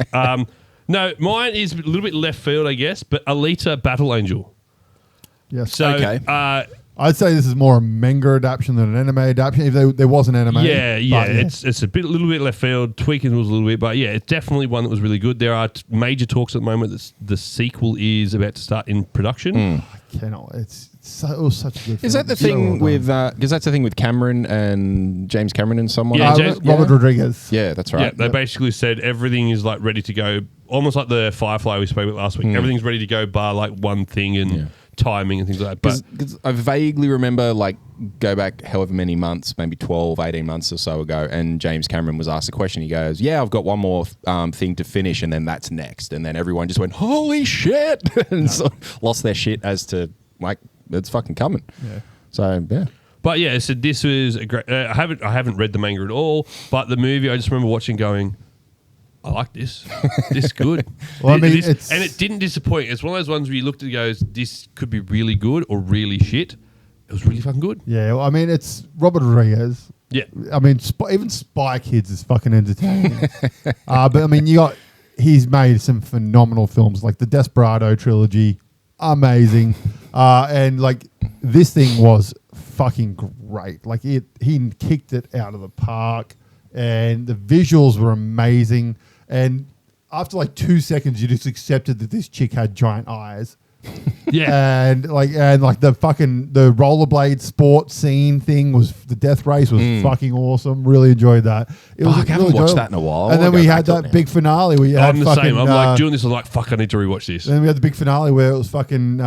S3: No, mine is a little bit left field, I guess, but Alita Battle Angel.
S1: Yes.
S3: So,
S2: Okay.
S1: I'd say this is more a manga adaptation than an anime adaptation. If there was an anime,
S3: Yeah. It's a little bit left field. Tweaking was a little bit, but yeah, it's definitely one that was really good. There are major talks at the moment that the sequel is about to start in production.
S1: I cannot. It was such a good.
S2: Is
S1: film.
S2: that the
S1: So well
S2: thing
S1: done.
S2: with because that's the thing with Cameron and James Cameron and someone?
S3: Yeah,
S1: Robert Rodriguez?
S2: Yeah, that's
S3: Yeah,
S2: right.
S3: they basically said everything is like ready to go, almost like the Firefly we spoke about last week. Everything's ready to go, bar like one thing and timing and things like that. But
S2: Because I vaguely remember, like, go back however many months, maybe 12, 18 months or so ago, and James Cameron was asked a question. He goes, yeah, I've got one more thing to finish, and then that's next. And then everyone just went, holy shit! and so lost their shit as to, like, it's fucking coming.
S1: Yeah.
S2: So, yeah.
S3: But yeah, so this was a great. I haven't read the manga at all, but the movie I just remember watching, going, I like this. This is good.
S1: Well, I mean,
S3: and it didn't disappoint. It's one of those ones where you looked at it and goes, this could be really good or really shit. It was really fucking good.
S1: Yeah, well, I mean, it's Robert Rodriguez.
S3: Yeah.
S1: I mean, even Spy Kids is fucking entertaining. But I mean, he's made some phenomenal films like the Desperado trilogy, amazing. And like this thing was fucking great. Like he kicked it out of the park, and the visuals were amazing. And after like 2 seconds, you just accepted that this chick had giant eyes.
S3: Yeah.
S1: And the rollerblade sport scene thing was the death race was fucking awesome. Really enjoyed that. It was
S2: I haven't
S1: really
S2: watched
S1: enjoyable.
S2: that in a while.
S1: And then
S2: I'll
S1: we
S2: go
S1: had
S2: back to
S1: that
S2: it
S1: big finale.
S3: I'm the same. I'm like doing this. I'm like, fuck, I need to rewatch this.
S1: And then we had the big finale where it was fucking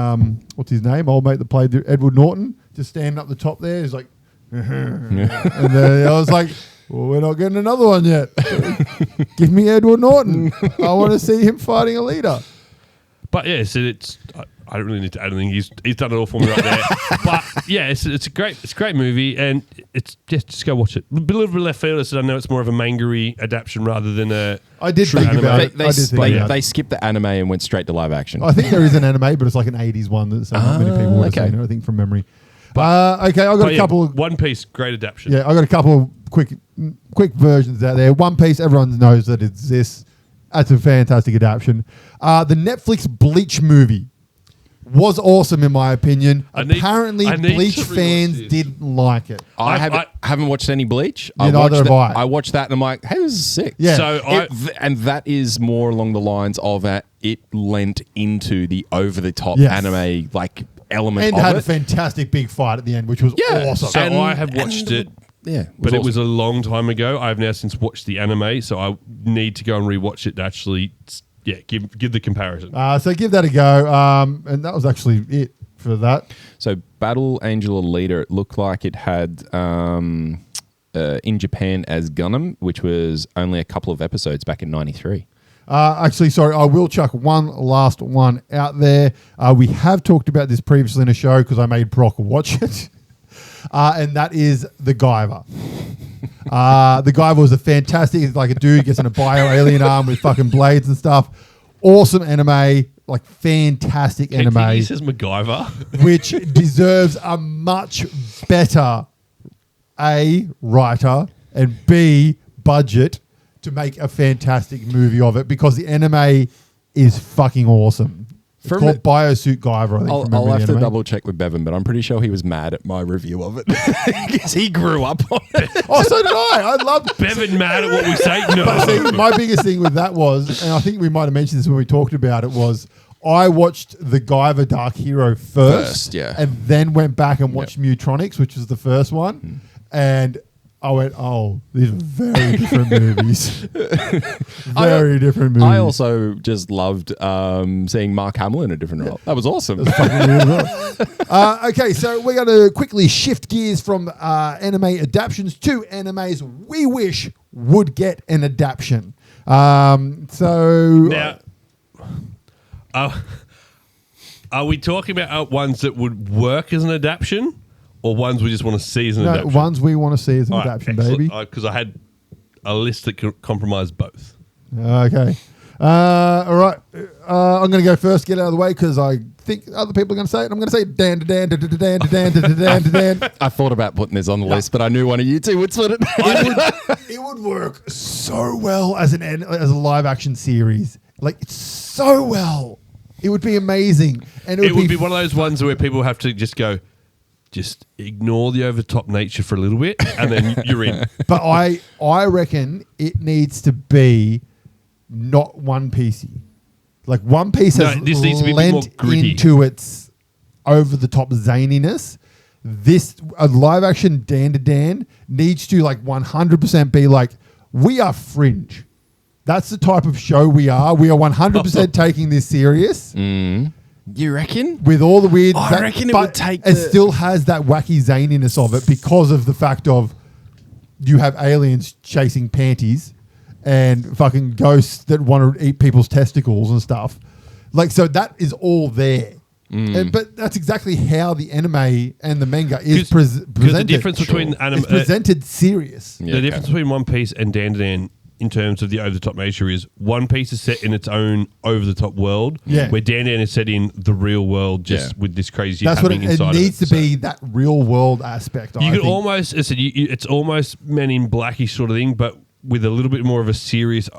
S1: what's his name? Old mate that played Edward Norton, just standing up the top there. He's like, and then I was like, well, we're not getting another one yet. Give me Edward Norton. I want to see him fighting a leader.
S3: But yeah, so I don't really need to add anything. He's done it all for me right there. But yeah, it's a great movie, and it's just go watch it. A little bit left field, so I know it's more of a manga adaptation rather than a.
S1: I did
S3: true
S1: think
S3: anime.
S1: about it.
S2: They skipped the anime and went straight to live action.
S1: I think there is an anime, but it's like an 80s one that so not many people would have seen it, I think, from memory. Okay, I've got a couple.
S3: One Piece, great adaptation.
S1: Yeah, I've got a couple quick versions out there. One Piece, everyone knows that it exists. That's a fantastic adaptation. The Netflix Bleach movie was awesome in my opinion. Apparently, Bleach fans didn't like it.
S2: I haven't watched any Bleach.
S1: Yeah, neither have I.
S2: I watched that and I'm like, hey, this is sick.
S1: Yeah.
S3: So
S2: and that is more along the lines of it lent into the over-the-top
S1: Yes.
S2: anime like element
S1: And
S2: of
S1: had
S2: it.
S1: a fantastic big fight at the end, which was awesome.
S3: So I have watched it.
S2: Yeah,
S3: But it was a long time ago. I've now since watched the anime, so I need to go and rewatch it to actually, give the comparison.
S1: So give that a go. And that was actually it for that.
S2: So Battle Angel Alita, it looked like it had in Japan as Gundam, which was only a couple of episodes back in '93.
S1: Actually, sorry, I will chuck one last one out there. We have talked about this previously in a show because I made Brock watch it. And that is The Guyver. The Guyver was a fantastic, like a dude gets in a bio-alien arm with fucking blades and stuff. Awesome anime, like fantastic anime.
S3: He says MacGyver.
S1: Which deserves a much better A, writer, and B, budget to make a fantastic movie of it because the anime is fucking awesome. It's called Biosuit Guyver, I think.
S2: I'll have to double check with Bevan, but I'm pretty sure he was mad at my review of it because he grew up on it.
S1: Oh, so did I. I loved
S3: Bevan mad at what we say? No.
S1: But see, my biggest thing with that was, and I think we might have mentioned this when we talked about it, was I watched the Guyver Dark Hero first and then went back and watched Mutronics, which was the first one. And I went, oh, these are very different movies. Very different movies.
S2: I also just loved seeing Mark Hamill in a different role. That was awesome.
S1: Okay, so we're going to quickly shift gears from anime adaptions to animes we wish would get an adaptation.
S3: Now, are we talking about ones that would work as an adaptation? Or ones we just want to see as an adaptation?
S1: Ones we want to see as an adaptation, baby.
S3: Because I had a list that could compromise both.
S1: Okay. All right. I'm going to go first, get out of the way, because I think other people are going to say it. I'm going to say Dan, Dan, Dan, Dan, Dan, Dan, Dan.
S2: I thought about putting this on the list, but I knew one of you two would split it.
S1: It would work so well as a live action series. Like, so well. It would be amazing. And it would be
S3: one of those ones where people have to just go, just ignore the over-top nature for a little bit, and then you're in.
S1: But I reckon it needs to be not One Piecey. Like One Piece has
S3: this needs to be a bit more
S1: lent
S3: gritty.
S1: into its over-the-top zaniness. This a live-action Dan to Dan needs to like 100% be like, we are fringe. That's the type of show we are. We are 100% taking this serious.
S2: You reckon?
S1: With all the weird...
S2: I reckon it would take
S1: It still has that wacky zaniness of it because of the fact of you have aliens chasing panties and fucking ghosts that want to eat people's testicles and stuff. Like, so that is all there. But that's exactly how the anime and the manga is presented.
S3: The difference between
S1: it's presented serious.
S3: The difference between One Piece and Dan Dan in terms of the over-the-top nature is One Piece is set in its own over-the-top world, where Dan Dan is set in the real world, just with this crazy
S1: That's what
S3: happening
S1: it
S3: inside
S1: needs
S3: of
S1: to be, that real world aspect.
S3: You could almost, it's almost Men in Blackish sort of thing, but with a little bit more of a serious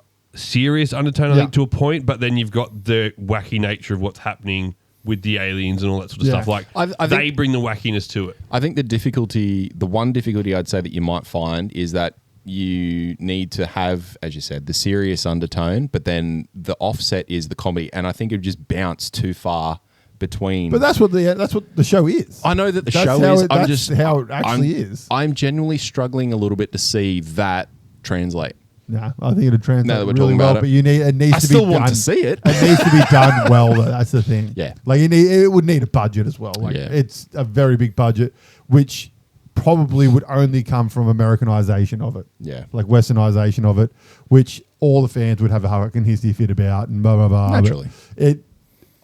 S3: undertone, I think, to a point. But then you've got the wacky nature of what's happening with the aliens and all that sort of stuff. Like they bring the wackiness to it.
S2: I think the one difficulty I'd say that you might find is that you need to have, as you said, the serious undertone, but then the offset is the comedy, and I think it would just bounce too far between.
S1: But that's what the show is.
S2: I know that the
S1: that's
S2: show
S1: how
S2: is.
S1: That's how it actually is.
S2: I'm genuinely struggling a little bit to see that translate.
S1: No, I think it'd translate
S2: Now that we're
S1: really
S2: talking
S1: well,
S2: about
S1: but it needs
S2: I
S1: to be done.
S2: still want to see it.
S1: It needs to be done well, though. That's the thing.
S2: Yeah.
S1: Like it would need a budget as well. Like it's a very big budget, which probably would only come from Americanization of it.
S2: Yeah.
S1: Like Westernization of it, which all the fans would have a fucking hissy fit about and blah, blah, blah.
S2: Naturally.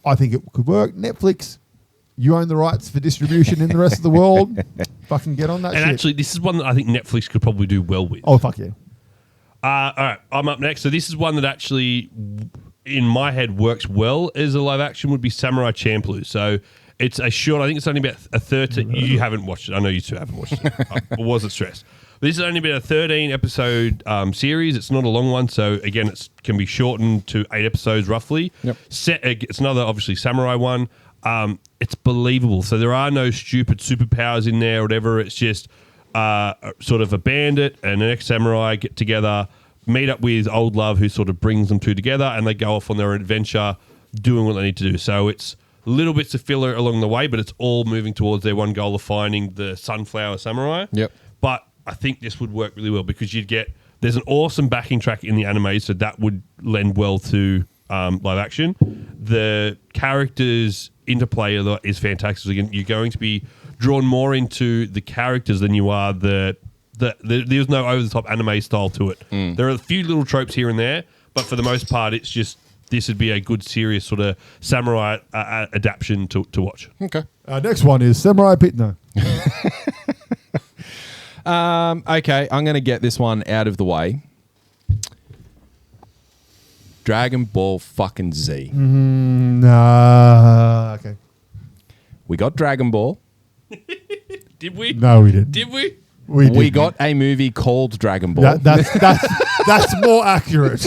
S1: I think it could work. Netflix, you own the rights for distribution in the rest of the world. Fucking get on that shit.
S3: And actually, this is one that I think Netflix could probably do well with.
S1: Oh, fuck yeah.
S3: All right, I'm up next. So this is one that actually, in my head, works well as a live action, would be Samurai Champloo. So it's a short, I think it's only about a 13. You haven't watched it. I know you two haven't watched it. Or was it stressed? This is only about a 13 episode series. It's not a long one. So again, it can be shortened to 8 episodes roughly.
S2: Yep.
S3: It's another, obviously, samurai one. It's believable. So there are no stupid superpowers in there or whatever. It's just sort of a bandit and an ex-samurai get together, meet up with old love who sort of brings them two together, and they go off on their adventure doing what they need to do. So it's little bits of filler along the way, but it's all moving towards their one goal of finding the sunflower samurai.
S2: Yep.
S3: But I think this would work really well because there's an awesome backing track in the anime, so that would lend well to live action. The characters' interplay is fantastic. You're going to be drawn more into the characters than you are there's no over-the-top anime style to it. There are a few little tropes here and there, but for the most part, it's just this would be a good, serious sort of samurai adaptation to watch.
S2: Okay.
S1: Next one is Samurai Pit. No.
S2: Okay, I'm going to get this one out of the way. Dragon Ball fucking Z.
S1: No. Okay.
S2: We got Dragon Ball.
S3: Did we?
S1: No, we didn't.
S3: Did we?
S2: We
S1: didn't.
S2: got a movie called Dragon Ball.
S1: That's more accurate.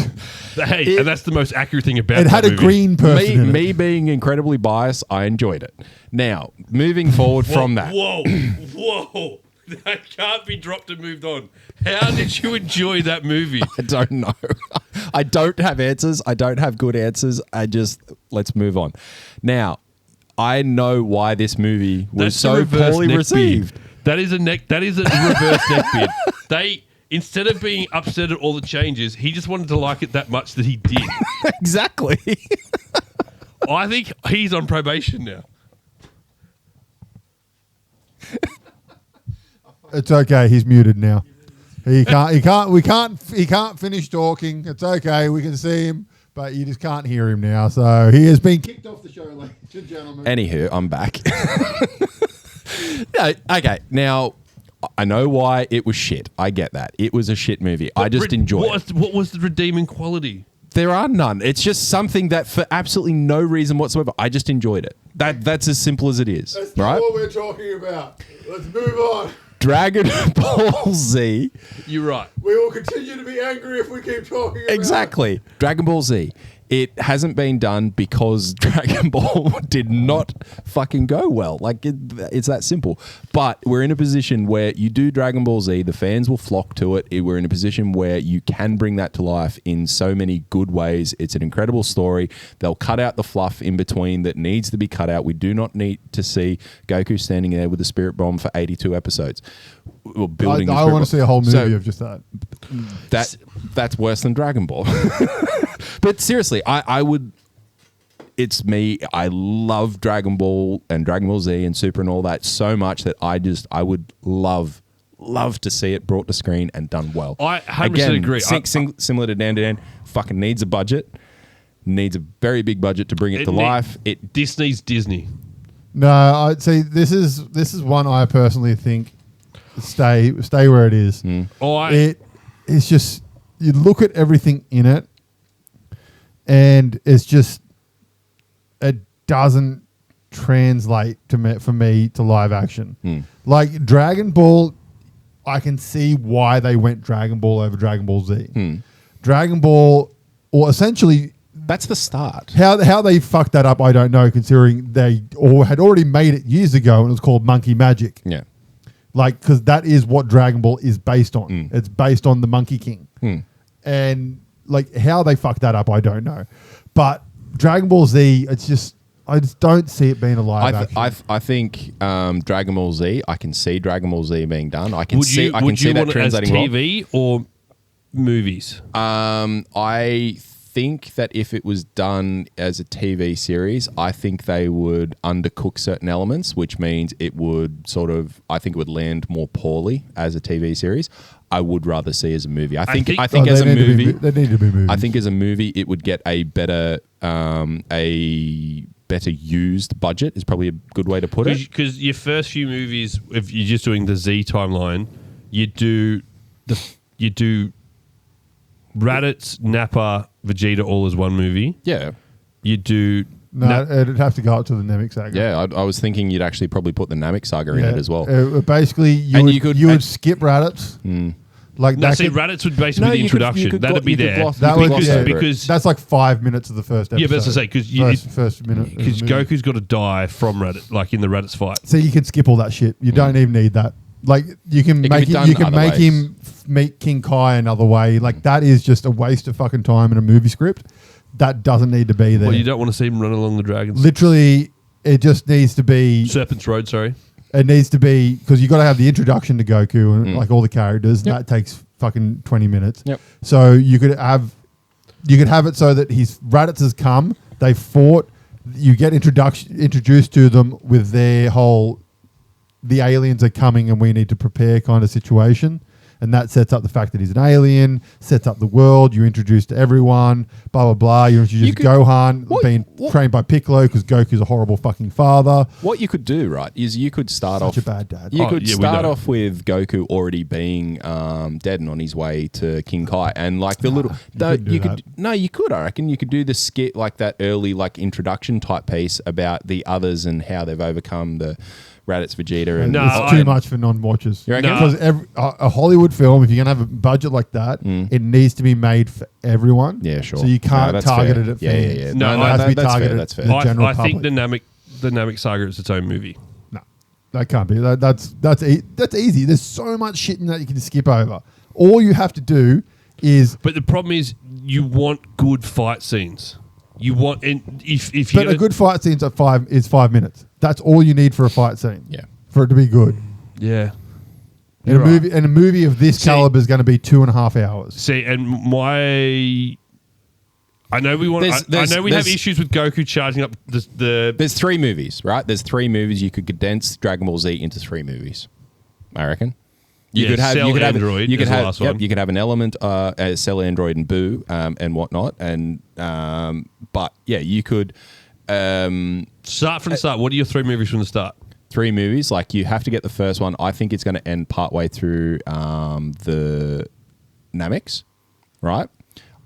S3: Hey, and that's the most accurate thing about
S1: It had
S3: that
S1: a
S3: movie.
S1: green person in it.
S2: Me being incredibly biased, I enjoyed it. Now, moving forward from that.
S3: Whoa. That can't be dropped and moved on. How did you enjoy that movie?
S2: I don't know. I don't have answers. I don't have good answers. Let's move on. Now, I know why this movie was so poorly received.
S3: That is a reverse neck beard. Instead of being upset at all the changes, he just wanted to like it that much that he did.
S2: Exactly.
S3: I think he's on probation now.
S1: It's okay. He's muted now. He can't finish talking. It's okay. We can see him, but you just can't hear him now. So he has been kicked off the show, ladies and gentlemen.
S2: Anywho, I'm back. No, okay. Now, I know why it was shit. I get that. It was a shit movie. I just enjoyed it.
S3: What was the redeeming quality?
S2: There are none. It's just something that for absolutely no reason whatsoever, I just enjoyed it. That's as simple as it is.
S1: That's
S2: right?
S1: not what we're talking about. Let's move on.
S2: Dragon Ball Z.
S3: You're right.
S1: We will continue to be angry if we keep talking about
S2: Exactly. Dragon Ball Z. It hasn't been done because Dragon Ball did not fucking go well. Like, it's that simple. But we're in a position where you do Dragon Ball Z, the fans will flock to it. We're in a position where you can bring that to life in so many good ways. It's an incredible story. They'll cut out the fluff in between that needs to be cut out. We do not need to see Goku standing there with a spirit bomb for 82 episodes. Or building
S1: I want to see a whole movie of just that.
S2: That's worse than Dragon Ball. But seriously, I would. It's me. I love Dragon Ball and Dragon Ball Z and Super and all that so much that I would love to see it brought to screen and done well.
S3: I 100% agree.
S2: Similar to Dan Dan, fucking needs a budget. Needs a very big budget to bring it to life.
S3: Disney's Disney.
S1: No, I'd say this is one I personally think stay where it is.
S3: Oh,
S1: It's just you look at everything in it, and it's just it doesn't translate for me to live action. Like Dragon Ball, I can see why they went Dragon Ball over Dragon Ball Z. Dragon Ball, or essentially.
S2: That's the start.
S1: How they fucked that up, I don't know, considering they had already made it years ago and it was called Monkey Magic.
S2: Yeah.
S1: Like, because that is what Dragon Ball is based on. It's based on the Monkey King. And, like, how they fucked that up, I don't know. But Dragon Ball Z, I just don't see it being a live action.
S2: I think Dragon Ball Z, I can see Dragon Ball Z being done. I can
S3: Would
S2: see
S3: you
S2: that
S3: want it as
S2: translating well.
S3: TV or movies?
S2: I think that if it was done as a TV series, I think they would undercook certain elements, which means it would I think it would land more poorly as a TV series. I would rather see as a movie. I think as a movie,
S1: they need to be movies.
S2: I think as a movie, it would get a better used budget is probably a good way to put it.
S3: Because your first few movies, if you're just doing the Z timeline, you do Raditz, Nappa, Vegeta all as one movie.
S2: Yeah.
S3: You do...
S1: No, it'd have to go up to the Namek Saga.
S2: Yeah, I was thinking you'd actually probably put the Namek Saga in it as well.
S1: Basically, you would skip Raditz. Like
S3: no, Raditz would basically be the introduction. That'd be there.
S1: Because that's like 5 minutes of the first episode.
S3: Yeah, but that's to say, because
S1: first minute.
S3: Because Goku's got to die from Raditz, like in the Raditz fight.
S1: So you can skip all that shit. You don't even need that. Like you can make him meet King Kai another way. Like that is just a waste of fucking time in a movie script. That doesn't need to be there.
S3: Well, you don't want to see him run along the dragons.
S1: Literally, it just needs to be
S3: Serpent's Road. Sorry,
S1: it needs to be because you got to have the introduction to Goku and like all the characters. Yep. That takes fucking 20 minutes.
S2: Yep.
S1: So you could have it so that Raditz has come. They fought. You get introduced to them with their whole. The aliens are coming and we need to prepare kind of situation. And that sets up the fact that he's an alien, sets up the world, you're introduced to everyone, blah, blah, blah. You're introduced to Gohan being trained by Piccolo because Goku's a horrible fucking father.
S2: What you could do, right, is you could start off...
S1: Such a bad dad.
S2: You could start off with Goku already being dead and on his way to King Kai. And like the little... you could, I reckon. You could do the skit, like that early like introduction type piece about the others and how they've overcome the... Raditz, Vegeta, and
S1: it's too much for non-watchers. Because a Hollywood film, if you're gonna have a budget like that, it needs to be made for everyone.
S2: Yeah, sure.
S1: So you can't target it at fans.
S2: Yeah.
S1: No, it has to be targeted
S2: that's fair.
S1: at the general
S3: I think
S1: public.
S3: the Namek Saga is its own movie.
S1: No, that can't be. That's easy. There's so much shit in that you can skip over. All you have to do is.
S3: But the problem is, you want good fight scenes. You want, and if you.
S1: But a good fight scene is 5 minutes. That's all you need for a fight scene.
S2: Yeah. For
S1: it to be good.
S3: Yeah.
S1: And a movie of this caliber is going to be 2.5 hours.
S3: See, and I know we want. I know we have issues with Goku charging up the.
S2: There's 3 movies, right? There's 3 movies. You could condense Dragon Ball Z into 3 movies. I reckon. You could have an element, Cell, Android, and Boo, and whatnot, and but yeah, you could
S3: start from the start. What are your 3 movies from the start?
S2: 3 movies, like you have to get the first one. I think it's going to end partway through the Namekian, right?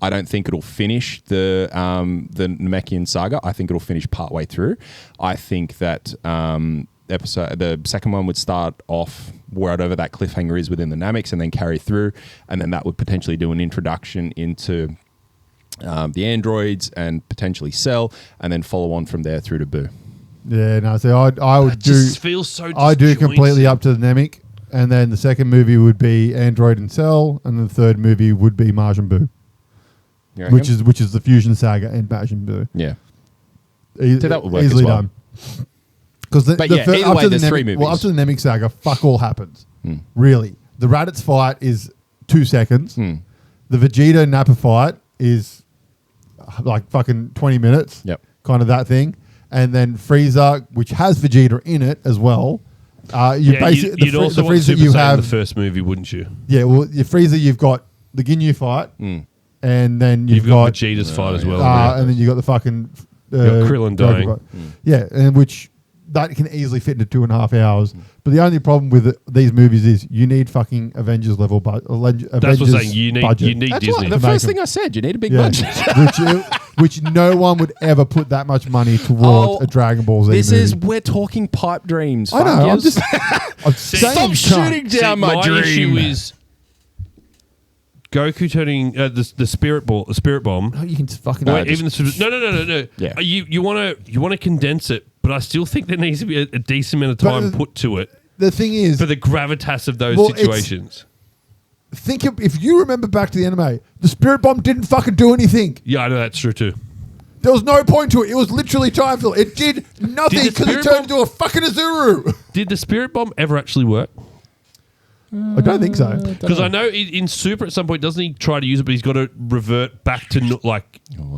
S2: I don't think it'll finish the Namekian saga. I think it'll finish partway through. I think that the second one would start off wherever that cliffhanger is within the Namekian and then carry through, and then that would potentially do an introduction into the androids and potentially Cell, and then follow on from there through to Boo.
S1: Yeah, no, so I would do.
S3: Just feels so.
S1: I do completely up to the Namek, and then the second movie would be Android and Cell, and the third movie would be Majin Buu, which is the Fusion Saga and Majin Buu.
S2: Yeah, so that would work
S1: easily
S2: as well.
S1: done. Because
S2: either way, there's 3 movies.
S1: Well, up to the Namek Saga, fuck all happens. Really, the Raditz fight is 2 seconds. The Vegeta Nappa fight is like fucking 20 minutes.
S2: Yep,
S1: kind of that thing. And then Frieza, which has Vegeta in it as well.
S3: You'd also want Super Saiyan in the first movie, wouldn't you?
S1: Yeah, well, your Frieza, you've got the Ginyu fight, and then you've got
S3: Vegeta's fight as well.
S1: And then you've got the fucking
S3: Krillin dying.
S1: Yeah, and which that can easily fit into 2.5 hours. But the only problem with these movies is you need fucking Avengers level
S3: That's what I'm saying. You need
S2: That's
S3: Disney.
S2: the first thing I said. You need a big
S1: Yeah.
S2: budget.
S1: which no one would ever put that much money towards a Dragon Ball Z movie.
S2: We're talking pipe dreams.
S1: I know. I'm
S2: fuckers.
S1: just. I'm saying,
S2: Stop shooting down my dream.
S3: issue is Goku turning the spirit bomb.
S1: Oh, you can just fucking.
S3: No.
S2: Yeah.
S3: You want to condense it, but I still think there needs to be a decent amount of time put to it
S1: The thing is,
S3: for the gravitas of those
S1: Well,
S3: situations.
S1: think if you remember back to the anime, the spirit bomb didn't fucking do anything.
S3: Yeah, I know that's true too.
S1: There was no point to it. It was literally time filled. It did nothing
S3: Did the
S1: because it
S3: spirit
S1: turned into a fucking Azuru.
S3: Did the spirit bomb ever actually work?
S1: I don't think so.
S3: Because I know in Super at some point, doesn't he try to use it, but he's got to revert back to
S2: I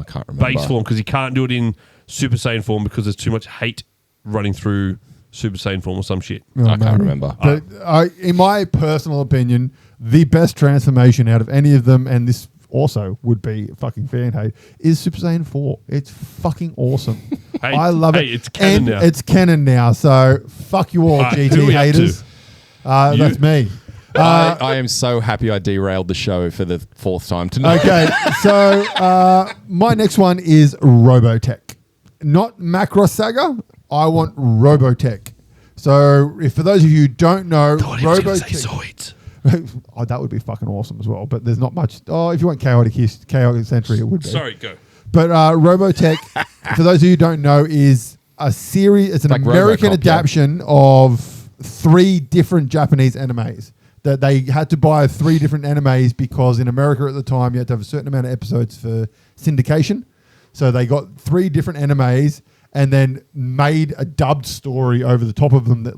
S2: can't remember.
S3: base form because he can't do it in Super Saiyan form because there's too much hate running through Super Saiyan form or some shit.
S2: I can't remember.
S1: But in my personal opinion, the best transformation out of any of them, and this also would be fucking fan hate, is Super Saiyan 4. It's fucking awesome.
S3: Hey,
S1: I love it.
S3: It's canon now.
S1: It's canon now, so fuck you all,
S3: Who
S1: GT
S3: are we up
S1: haters. That's me.
S2: I am so happy I derailed the show for the 4th time tonight.
S1: Okay, so my next one is Robotech. Not Macross Saga. I want Robotech. So, if for those of you who don't know, Robotech. Oh, that would be fucking awesome as well. But there's not much. Oh, if you want Chaotic Century, it would be.
S3: Sorry, go.
S1: But Robotech, for those of you who don't know, is a series. It's an
S2: Like
S1: American
S2: RoboCop,
S1: adaptation of 3 different Japanese animes. That they had to buy 3 different animes because in America at the time you had to have a certain amount of episodes for syndication. So they got 3 different animes and then made a dubbed story over the top of them that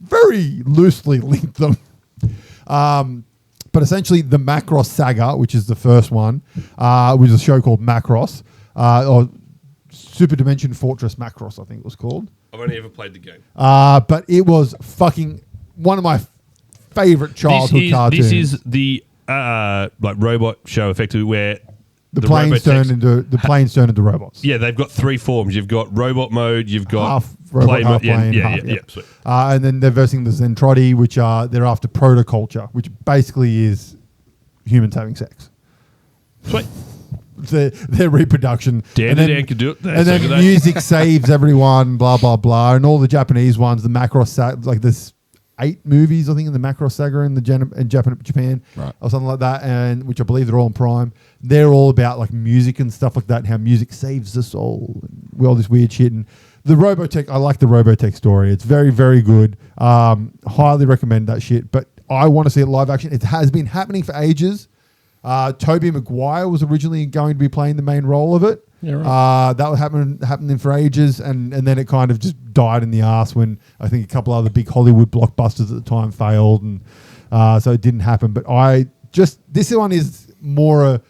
S1: very loosely linked them. But essentially the Macross Saga, which is the first one, was a show called Macross, or Super Dimension Fortress Macross, I think it was called.
S3: I've only ever played the game.
S1: But it was fucking one of my favorite childhood cartoons.
S3: This is the like robot show, effectively, where
S1: the planes turn into robots.
S3: Yeah, they've got 3 forms. You've got robot mode. You've got
S1: Half robot, half plane.
S3: Yeah, sweet.
S1: And then they're versing the Zentradi, which they're after protoculture, which basically is humans having sex.
S3: Sweet.
S1: Their reproduction.
S3: Dan can do it.
S1: And then music saves everyone, blah, blah, blah. And all the Japanese ones, the Macross, like this 8 movies, I think, in the Macross Saga in Japan,
S2: right,
S1: or something like that, and which I believe they're all on Prime. They're all about like music and stuff like that, and how music saves the soul, and all this weird shit. And the Robotech, I like the Robotech story. It's very, very good. Highly recommend that shit. But I want to see it live action. It has been happening for ages. Tobey Maguire was originally going to be playing the main role of it.
S2: Yeah, right.
S1: That was happening for ages, and then it kind of just died in the ass when I think a couple other big Hollywood blockbusters at the time failed, and so it didn't happen. But this one is more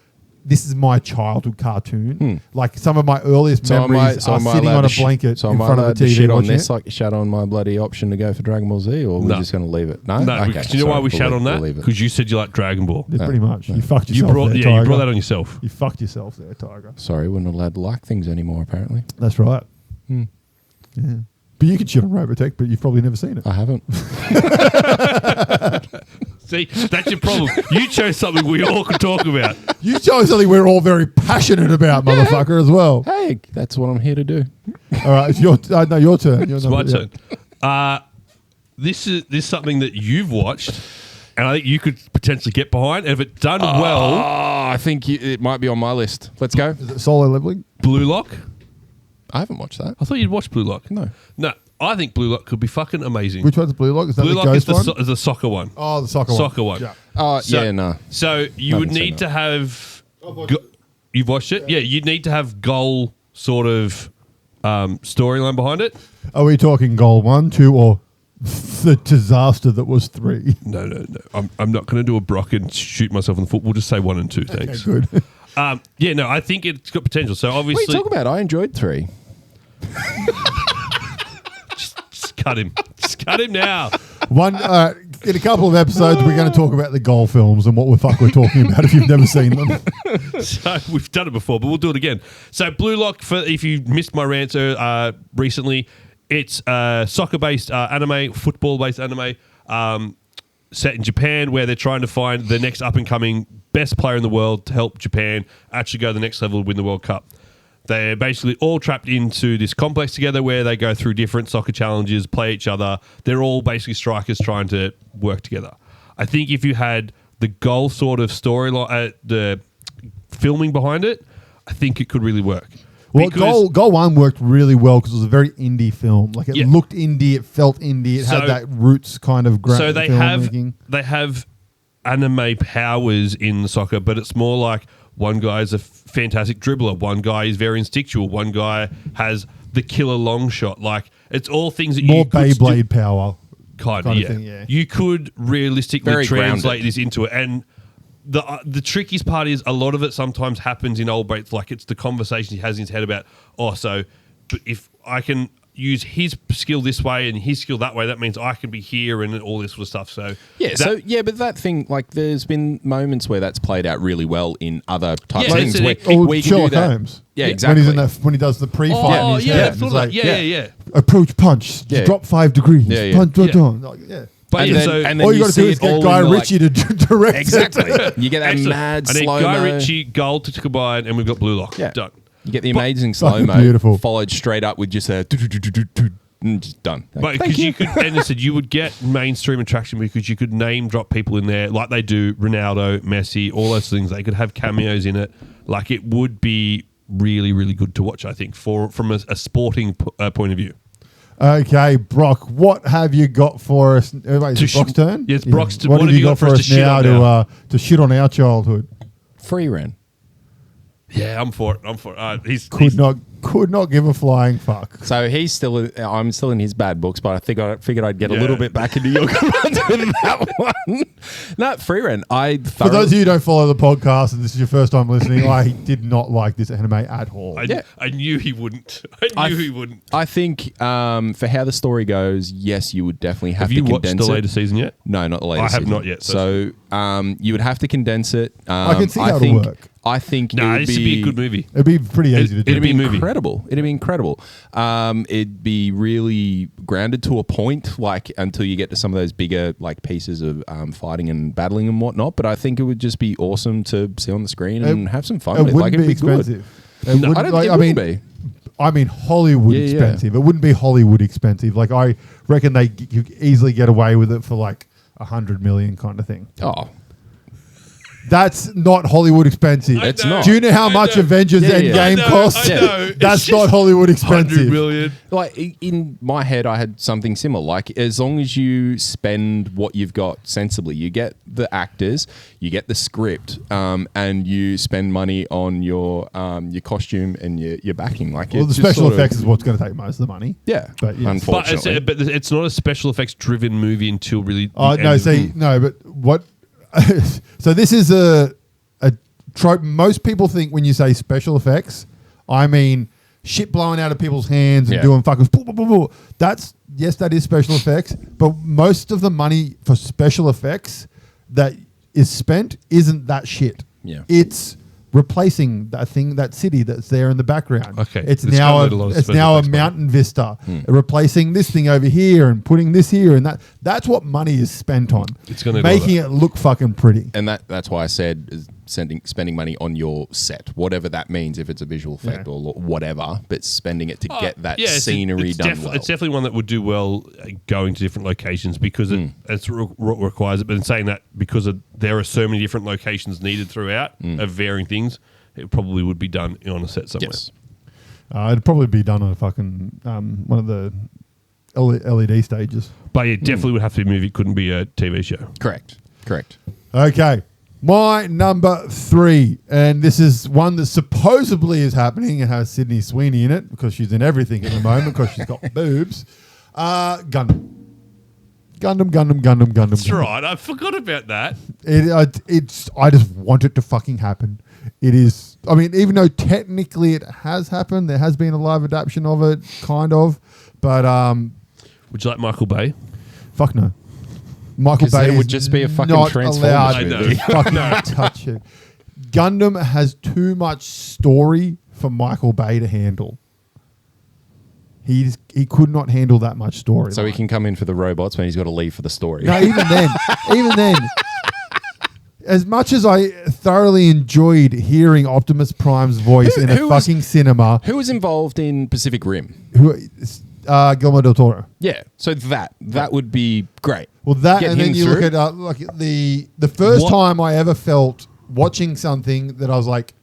S1: this is my childhood cartoon. Like some of my earliest memories are sitting on a blanket in front of the TV.
S2: Shit on this, like you shat on my bloody option to go for Dragon Ball Z, or we're just going to leave it? No,
S3: okay.
S2: Because
S3: you know why we shat on that? Because you said you like Dragon Ball.
S1: Yeah, pretty much. You fucked yourself.
S3: You brought that on yourself.
S1: You fucked yourself there, Tiger.
S2: Sorry, we're not allowed to like things anymore, apparently.
S1: That's right. Yeah. But you can shit on Robotech, but you've probably never seen it.
S2: I haven't.
S3: See, that's your problem. You chose something we all could talk about.
S1: You chose something we're all very passionate about, motherfucker, as well.
S2: Hey, that's what I'm here to do.
S1: All right, it's your turn.
S3: It's my turn. This is something that you've watched, and I think you could potentially get behind. And if it's done well,
S2: I think it might be on my list. Let's go.
S1: Is it Solo Leveling?
S3: Blue Lock.
S2: I haven't watched that.
S3: I thought you'd watch Blue Lock.
S2: No.
S3: I think Blue Lock could be fucking amazing.
S1: Which one's Blue Lock? Is that
S3: Blue
S1: the
S3: Lock
S1: ghost one?
S3: is the soccer one.
S1: Oh, the soccer
S3: one.
S1: Yeah.
S2: No.
S3: So you would need to have. You've watched it? Yeah, you'd need to have goal sort of storyline behind it.
S1: Are we talking goal 1, 2, or the disaster that was 3?
S3: No. I'm not going to do a Brock and shoot myself in the foot. We'll just say 1 and 2. Thanks.
S1: Okay, good.
S3: I think it's got potential. So obviously,
S2: What are you talking about? I enjoyed 3.
S3: just cut him. Just cut him now.
S1: In a couple of episodes, we're going to talk about the goal films and what the fuck we're talking about if you've never seen them.
S3: So we've done it before, but we'll do it again. So Blue Lock, if you missed my rant recently, It's soccer-based anime, football-based anime, set in Japan, where they're trying to find the next up-and-coming best player in the world to help Japan actually go to the next level and win the World Cup. They're basically all trapped into this complex together where they go through different soccer challenges, play each other. They're all basically strikers trying to work together. I think if you had the goal sort of storyline, the filming behind it, I think it could really work.
S1: Well, Goal 1 worked really well because it was a very indie film. Like it looked indie, it felt indie, it had that roots kind of
S3: so they have anime powers in soccer, but it's more like one guy is a fantastic dribbler, one guy is very instinctual, one guy has the killer long shot. Like it's all things that
S1: more Beyblade power.
S3: Kind of thing, yeah. You could realistically
S2: Very
S3: translate
S2: grounded.
S3: this into it, and the trickiest part is a lot of it sometimes happens in old Bates, like it's the conversation he has in his head about, so if I can use his skill this way and his skill that way, that means I can be here and all this sort of stuff. So
S2: but that thing, like, there's been moments where that's played out really well in other types of
S3: Yeah,
S2: things
S3: it's
S2: where you can
S1: Sherlock
S2: do that.
S1: Holmes.
S2: Yeah, exactly.
S1: When he does the pre-fight in his head.
S3: I've thought of that. Yeah.
S1: Approach punch, drop 5 degrees, punch,
S3: But
S2: and then
S1: all you
S2: you
S1: got to do
S2: see
S1: is
S2: it all
S1: get
S2: in
S1: Guy
S2: the,
S1: Ritchie to direct
S2: exactly.
S1: it.
S2: You get that
S3: Excellent.
S2: mad
S3: And then
S2: slow-mo.
S3: Guy Ritchie, gold to combine, and we've got Blue Lock.
S2: Yeah.
S3: Done.
S2: You get the amazing
S1: fucking
S2: slow-mo
S1: beautiful.
S2: followed straight up with just a and just done.
S3: But because you could, and I said you would get mainstream attraction because you could name drop people in there like they do Ronaldo, Messi, all those things. They could have cameos in it. Like it would be really, really good to watch. I think from a sporting point of view.
S1: Okay, Brock, what have you got for us? Is it Brock's turn?
S3: Yes, Brock's turn.
S1: What have you got for us now to shit on our childhood?
S2: Free Ren.
S3: Yeah, I'm for it. He's
S1: Could not give a flying fuck.
S2: So I'm still in his bad books, but I figured I'd get a little bit back into your commands with that one. No, Free Ren.
S1: For those of you who don't follow the podcast and this is your first time listening, I did not like this anime at all.
S3: I knew he wouldn't. He wouldn't.
S2: I think for how the story goes, yes, you would definitely have to condense it.
S3: Have you watched the latest season yet?
S2: No, not the latest season.
S3: I have not yet.
S2: So you would have to condense it.
S1: I can see how it'll work.
S2: I think
S3: this would be a good movie.
S1: It'd be pretty easy to do.
S2: It'd be incredible. It'd be incredible. It'd be really grounded to a point, like until you get to some of those bigger like pieces of fighting and battling and whatnot. But I think it would just be awesome to see on the screen and have some fun.
S1: It wouldn't be expensive.
S2: I don't think it would be.
S1: I mean, Hollywood expensive. It wouldn't be Hollywood expensive. Like I reckon they could easily get away with it for like 100 million kind of thing.
S2: Oh.
S1: That's not Hollywood expensive.
S2: It's not.
S1: Do you know how much Avengers Endgame costs? That's not Hollywood expensive.
S3: 100 million.
S2: Like in my head, I had something similar. Like as long as you spend what you've got sensibly, you get the actors, you get the script, and you spend money on your costume and your backing. Like
S1: the special effects is what's going to take most of the money.
S2: Yeah,
S1: but
S2: unfortunately,
S3: but it's not a special effects driven movie until really.
S1: But what? So this is a trope. Most people think when you say special effects, I mean shit blowing out of people's hands and doing fucking. That is special effects. But most of the money for special effects that is spent isn't that shit.
S2: Yeah,
S1: it's replacing that city that's there in the background.
S3: Okay,
S1: it's now a mountain vista, replacing this thing over here and putting this here and that. That's what money is spent on.
S3: It's going to
S1: making it look fucking pretty.
S2: And that's why I said spending money on your set, whatever that means, if it's a visual effect or whatever, but spending it to get that scenery done well.
S3: It's definitely one that would do well going to different locations because it requires it. But in saying that, because there are so many different locations needed throughout of varying things, it probably would be done on a set somewhere.
S2: Yes.
S1: It'd probably be done on a fucking one of the LED stages.
S3: But it definitely would have to be a movie. It couldn't be a TV show.
S2: Correct.
S1: Okay. My number 3, and this is one that supposedly is happening and has Sydney Sweeney in it because she's in everything at the moment because she's got boobs. Gundam.
S3: That's right. I forgot about that.
S1: I just want it to fucking happen. It is. I mean, even though technically it has happened, there has been a live adaptation of it, kind of. But
S3: would you like Michael Bay?
S1: Fuck no. Michael Bay
S2: would just be a fucking
S1: not
S2: Transformers
S1: allowed
S2: movie.
S1: to fucking touch it. Gundam has too much story for Michael Bay to handle. He could not handle that much story.
S2: So he can come in for the robots when he's got to leave for the story.
S1: No, even then, as much as I thoroughly enjoyed hearing Optimus Prime's voice in a fucking cinema,
S2: Who was involved in Pacific Rim?
S1: Guillermo del Toro.
S2: Yeah, so that would be great.
S1: Well, that
S2: Get
S1: and
S2: him
S1: then you
S2: through.
S1: look at like the first time I ever felt watching something that I was like,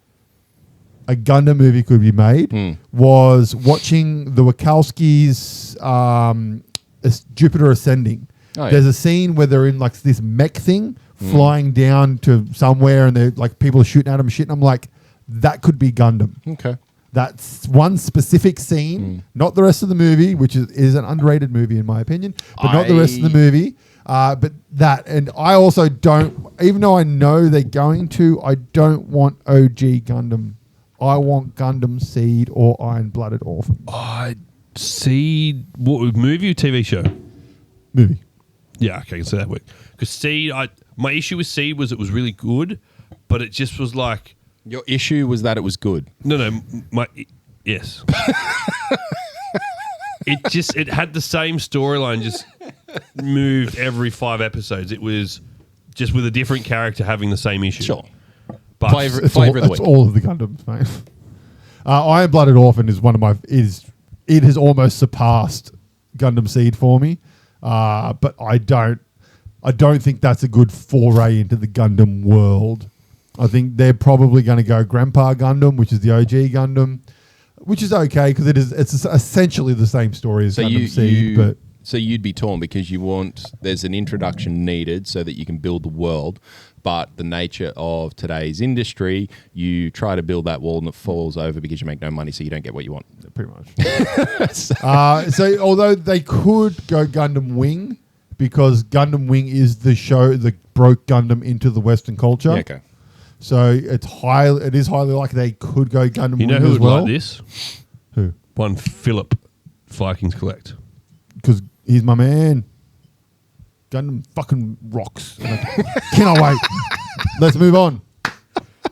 S1: a Gundam movie could be made was watching the Wachowskis' Jupiter Ascending.
S2: Oh, yeah.
S1: There's a scene where they're in like this mech thing flying down to somewhere and they're like people are shooting at them and shit. And I'm like, that could be Gundam.
S2: Okay.
S1: That's one specific scene, not the rest of the movie, which is an underrated movie in my opinion, but not the rest of the movie. But that, and I also don't, even though I know they're going to, I don't want OG Gundam. I want Gundam Seed or Iron-Blooded Orphan.
S3: Seed, what, movie or TV show?
S1: Movie.
S3: Yeah, okay, I can see that work. Because Seed, my issue with Seed was it was really good, but it just was like...
S2: Your issue was that it was good.
S3: No, yes. It had the same storyline, just moved every 5 episodes. It was just with a different character having the same issue.
S2: Sure.
S3: But
S2: Flavor of the
S1: It's
S2: week.
S1: all of the Gundams, mate. Iron-Blooded Orphan is one of my... It has almost surpassed Gundam Seed for me. But I don't think that's a good foray into the Gundam world. I think they're probably going to go Grandpa Gundam, which is the OG Gundam, which is okay because it's essentially the same story as Gundam Seed. But
S2: so you'd be torn because there's an introduction needed so that you can build the world, but the nature of today's industry, you try to build that wall and it falls over because you make no money, so you don't get what you want.
S1: pretty much. So although they could go Gundam Wing, because Gundam Wing is the show that broke Gundam into the Western culture.
S2: Yeah, okay.
S1: So it is highly likely they could go Gundam
S3: you
S1: Wing
S3: know who
S1: as
S3: would
S1: well.
S3: like this?
S1: Who?
S3: One Philip Vikings Collect.
S1: Because he's my man. Gundam fucking rocks. Cannot wait. Let's move on.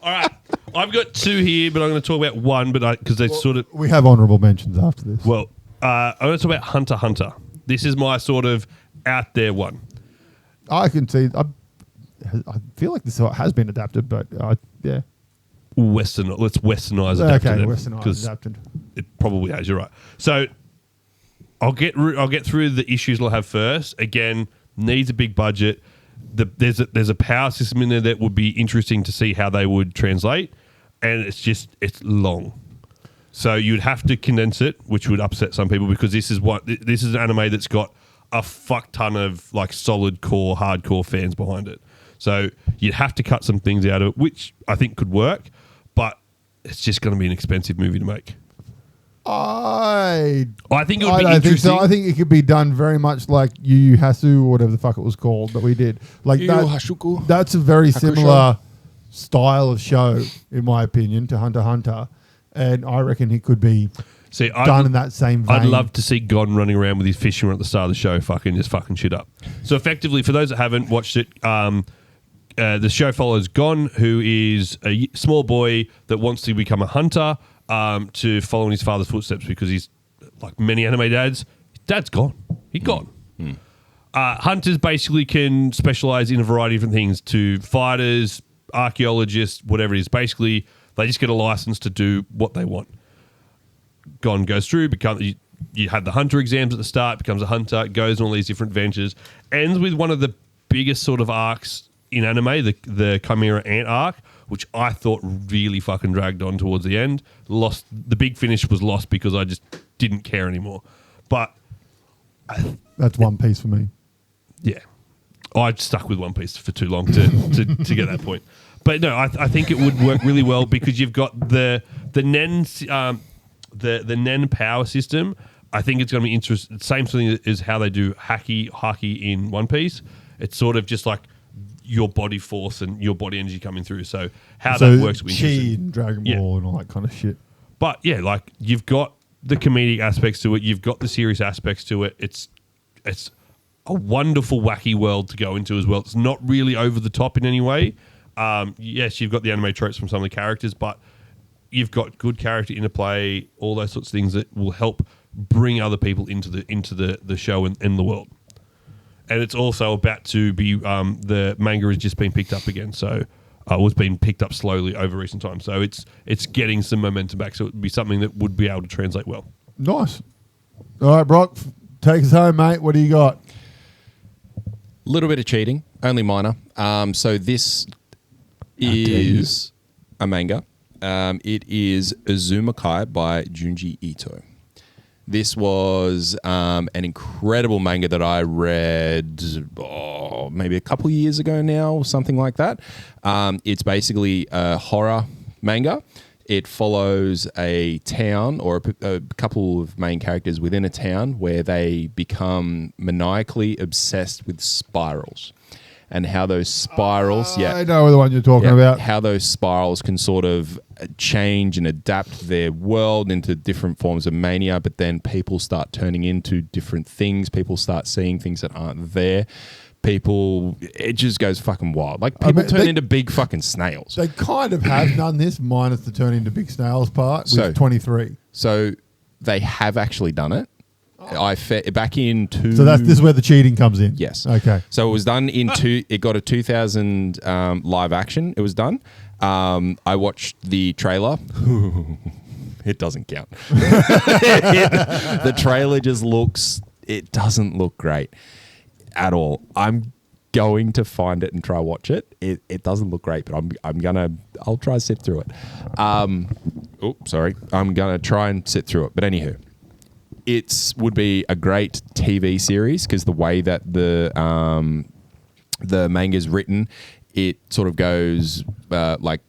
S3: All right, I've got 2 here, but I'm going to talk about one, but because they sort of...
S1: We have honourable mentions after this.
S3: Well, I'm going to talk about Hunter x Hunter. This is my sort of out there one.
S1: I can see... I feel like this has been adapted, but yeah.
S3: Let's westernize adapted.
S1: Okay,
S3: it,
S1: westernized
S3: 'cause
S1: adapted.
S3: It probably has. You're right. So I'll get through the issues we'll have first. Again, needs a big budget. There's a power system in there that would be interesting to see how they would translate, and it's long. So you'd have to condense it, which would upset some people because this is an anime that's got a fuck ton of like solid core, hardcore fans behind it. So you'd have to cut some things out of it, which I think could work, but it's just going to be an expensive movie to make.
S1: I
S3: think it would be
S1: don't think
S3: interesting.
S1: so. I think it could be done very much like Yu Yu Hasu or whatever the fuck it was called that we did. Like
S2: Yu
S1: that.
S2: Yu Hashuku.
S1: That's a very
S2: Hakusho.
S1: similar style of show, in my opinion, to Hunter x Hunter, and I reckon it could be done in that same vein.
S3: I'd love to see Gon running around with his fishing rod at the start of the show, fucking shit up. So effectively, for those that haven't watched it, the show follows Gon, who is a small boy that wants to become a hunter, to follow in his father's footsteps because he's like many anime dads. His dad's gone. He's gone. Hunters basically can specialize in a variety of different things, to fighters, archaeologists, whatever it is. Basically, they just get a license to do what they want. Gon goes through, you had the hunter exams at the start, becomes a hunter, goes on all these different ventures, ends with one of the biggest sort of arcs in anime, the Chimera Ant arc, which I thought really fucking dragged on towards the end. The big finish was lost because I just didn't care anymore. But
S1: That's One Piece for me.
S3: yeah, I stuck with One Piece for too long to get that point. But no, I think it would work really well because you've got the Nen the Nen power system. I think it's going to be interesting. Same thing as how they do haki in One Piece. It's sort of just like your body force and your body energy coming through. So how that works will be
S1: Chi
S3: interesting.
S1: and Dragon Ball and all that kind of shit.
S3: But yeah, like you've got the comedic aspects to it. You've got the serious aspects to it. It's a wonderful, wacky world to go into as well. It's not really over the top in any way. Yes, you've got the anime tropes from some of the characters, but you've got good character interplay, all those sorts of things that will help bring other people into the show and the world. And it's also about to be the manga has just been picked up again, so was being picked up slowly over recent times. So it's getting some momentum back. So it would be something that would be able to translate well.
S1: Nice. All right, Brock, take us home, mate. What do you got?
S2: Little bit of cheating, only minor. So this is a manga. It is Azumakai by Junji Ito. This was an incredible manga that I read maybe a couple years ago now, or something like that. It's basically a horror manga. It follows a town or a couple of main characters within a town where they become maniacally obsessed with spirals. And how those spirals,
S1: I know the one you're talking about.
S2: How those spirals can sort of change and adapt their world into different forms of mania, but then people start turning into different things. People start seeing things that aren't there. It just goes fucking wild. Like people turn into big fucking snails.
S1: They kind of have done this, minus the turn into big snails part with 23.
S2: So they have actually done it. Back in two.
S1: So this is where the cheating comes in.
S2: Yes.
S1: Okay.
S2: So it was done in It got a 2000 live action. It was done. I watched the trailer. It doesn't count. The trailer just looks. It doesn't look great at all. I'm going to find it and try watch it. It doesn't look great, but I'll try to sit through it. I'm gonna try and sit through it. But anywho. It would be a great TV series because the way that the manga is written, it sort of goes like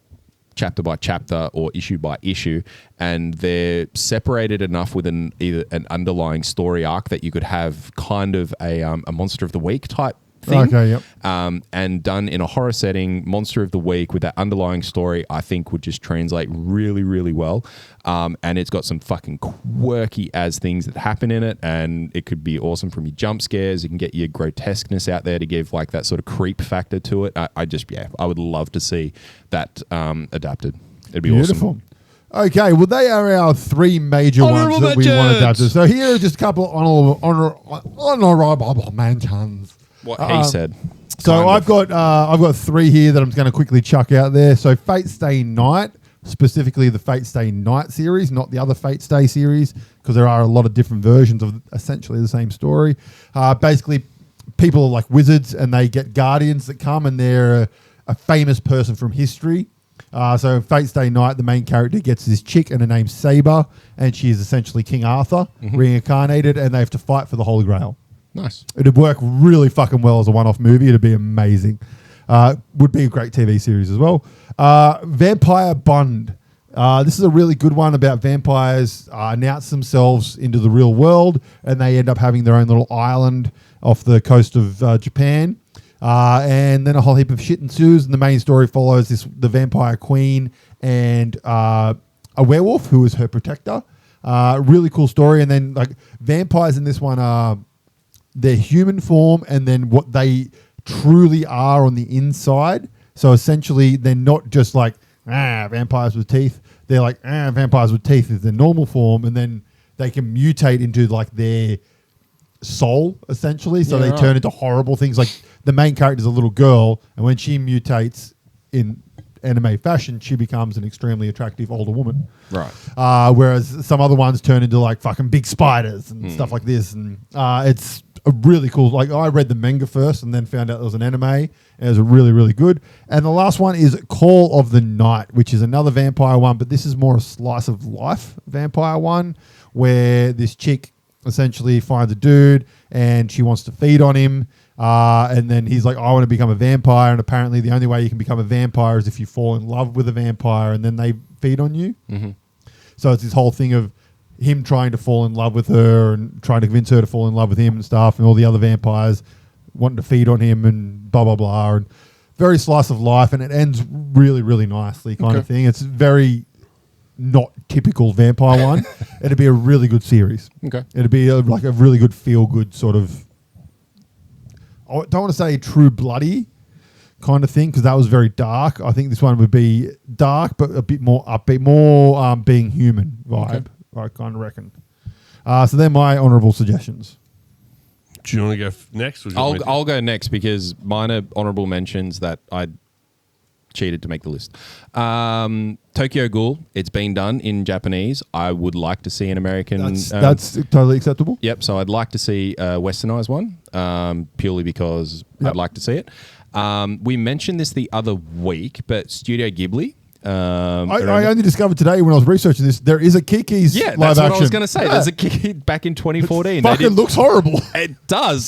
S2: chapter by chapter or issue by issue, and they're separated enough with either an underlying story arc that you could have kind of a Monster of the Week type thing.
S1: Okay, yep.
S2: And done in a horror setting, Monster of the Week with that underlying story, I think would just translate really, really well. And it's got some fucking quirky as things that happen in it, and it could be awesome from your jump scares. You can get your grotesqueness out there to give like that sort of creep factor to it. I would love to see that adapted. It'd be
S1: Beautiful.
S2: Awesome.
S1: Okay, well, they are our three major ones that we want adapted. So here are just a couple of honorable mentions.
S2: What he said.
S1: So I've got three here that I'm going to quickly chuck out there. So Fate Stay Night, specifically the Fate Stay Night series, not the other Fate Stay series, because there are a lot of different versions of essentially the same story. Basically, people are like wizards, and they get guardians that come, and they're a famous person from history. So Fate Stay Night, the main character gets this chick, and her name's Saber, and she is essentially King Arthur, reincarnated, and they have to fight for the Holy Grail.
S2: Nice.
S1: It'd work really fucking well as a one-off movie. It'd be amazing. Would be a great TV series as well. Vampire Bond. This is a really good one about vampires announce themselves into the real world, and they end up having their own little island off the coast of Japan. And then a whole heap of shit ensues, and the main story follows the vampire queen and a werewolf who is her protector. Really cool story. And then like vampires in this one are their human form and then what they truly are on the inside. So essentially, they're not just like vampires with teeth. They're like vampires with teeth is their normal form, and then they can mutate into like their soul essentially. So they turn into horrible things. Like the main character is a little girl, and when she mutates in anime fashion, she becomes an extremely attractive older woman.
S2: Right.
S1: Whereas some other ones turn into like fucking big spiders and stuff like this. And it's a really cool. Like I read the manga first and then found out there was an anime. And it was really, really good. And the last one is Call of the Night, which is another vampire one, but this is more a slice of life vampire one, where this chick essentially finds a dude and she wants to feed on him. And then he's like, I want to become a vampire. And apparently the only way you can become a vampire is if you fall in love with a vampire and then they feed on you. Mm-hmm. So it's this whole thing of him trying to fall in love with her and trying to convince her to fall in love with him and stuff, and all the other vampires wanting to feed on him and blah, blah, blah. And very slice of life, and it ends really, really nicely kind of thing. It's very not typical vampire one. It'd be a really good series.
S2: Okay.
S1: It'd be like a really good feel-good sort of, I don't want to say true bloody kind of thing, because that was very dark. I think this one would be dark, but a bit more upbeat, more being human vibe, I kind of reckon. So they're my honourable suggestions.
S3: Do you want to go next? Or do you want me to-
S2: I'll go next because mine are honourable mentions that I cheated to make the list. Tokyo Ghoul, it's been done in Japanese. I would like to see an American.
S1: That's totally acceptable.
S2: Yep. So I'd like to see a westernized one, purely because I'd like to see it. We mentioned this the other week, but Studio Ghibli.
S1: I only discovered today when I was researching this, there is a Kiki's live
S2: that's
S1: action.
S2: what I was going to say. There's a Kiki back in 2014.
S1: Fucking looks horrible.
S2: It does.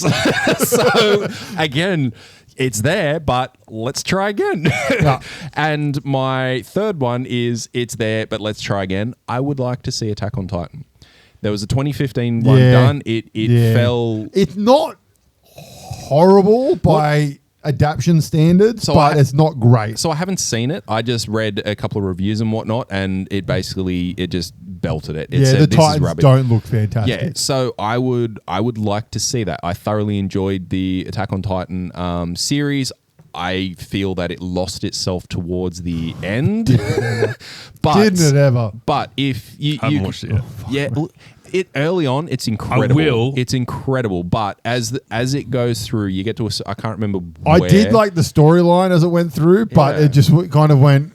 S2: So, again, it's there, but let's try again.
S1: Yeah.
S2: And my third one is it's there, but let's try again. I would like to see Attack on Titan. There was a 2015 one done. It fell...
S1: It's not horrible by adaptation standards, but it's not great.
S2: So I haven't seen it. I just read a couple of reviews and whatnot, and it just belted it. It said,
S1: the
S2: "This is
S1: Titans
S2: rubbish."
S1: don't look fantastic.
S2: Yeah, so I would like to see that. I thoroughly enjoyed the Attack on Titan series. I feel that it lost itself towards the end. But
S1: Didn't it ever?
S2: But if you
S3: I haven't watched it yet.
S2: it early on, it's incredible.
S3: I will.
S2: It's incredible, but as it goes through, you get to I can't remember.
S1: I
S2: where.
S1: did like the storyline as it went through, but
S2: Yeah.
S1: it just kind of went,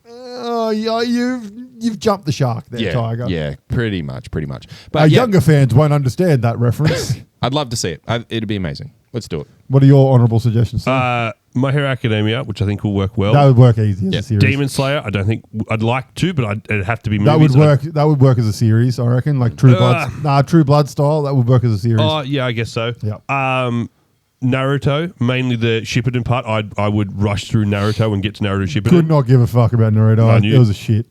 S1: oh, yeah, you've jumped the shark there, Tiger.
S2: Yeah, pretty much. But
S1: Our younger fans won't understand that reference.
S2: I'd love to see it. It'd be amazing. Let's do it.
S1: What are your honourable suggestions? Sam?
S3: My Hero Academia, which I think will work well.
S1: That would work easy as a series.
S3: Demon Slayer, I don't think I'd like to, but it'd have to be
S1: That
S3: movies.
S1: would work. That would work as a series, I reckon. Like True Blood. True Blood style. That would work as a series.
S3: Oh, yeah, I guess so.
S1: Yeah.
S3: Naruto, mainly the Shippuden part. I would rush through Naruto and get to Naruto Shippuden.
S1: Could not give a fuck about Naruto. It was a shit.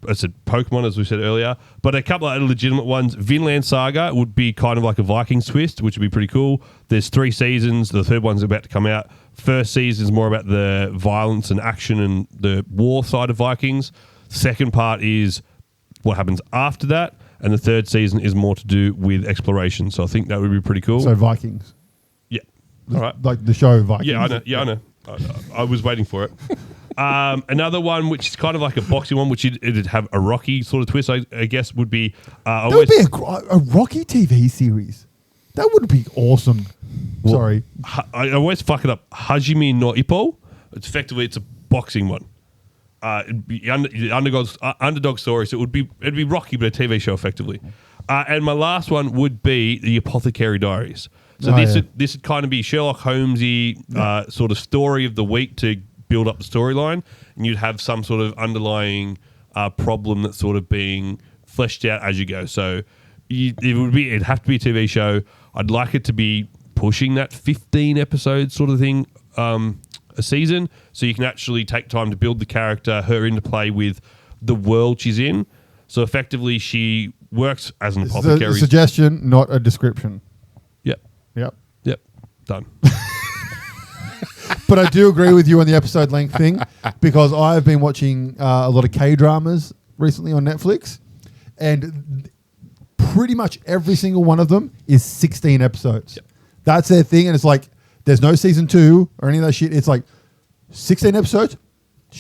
S3: I said Pokemon, as we said earlier, but a couple of legitimate ones. Vinland Saga would be kind of like a Vikings twist, which would be pretty cool. There's 3 seasons. The third one's about to come out. First season is more about the violence and action and the war side of Vikings. Second part is what happens after that. And the third season is more to do with exploration. So I think that would be pretty cool.
S1: So Vikings.
S3: Yeah. All right.
S1: Like the show Vikings.
S3: Yeah, I know. Yeah, I know. I was waiting for it. Another one, which is kind of like a boxing one, which it'd have a Rocky sort of twist, I guess, would be...
S1: that would be a Rocky TV series. That would be awesome. Sorry.
S3: I always fuck it up. Hajime no Ippo. It's a boxing one. It'd be underdog story, so it'd be Rocky, but a TV show effectively. And my last one would be the Apothecary Diaries. So this would kind of be Sherlock Holmesy sort of story of the week to build up the storyline, and you'd have some sort of underlying problem that's sort of being fleshed out as you go. So it'd have to be a TV show. I'd like it to be pushing that 15 episode sort of thing a season, so you can actually take time to build the character, her into play with the world she's in. So effectively, she works as an apothecary.
S1: It's a suggestion, not a description.
S3: Yep. Done.
S1: But I do agree with you on the episode length thing, because I've been watching a lot of K-dramas recently on Netflix, and pretty much every single one of them is 16 episodes.
S3: Yep.
S1: That's their thing, and it's like there's no season 2 or any of that shit. It's like 16 episodes.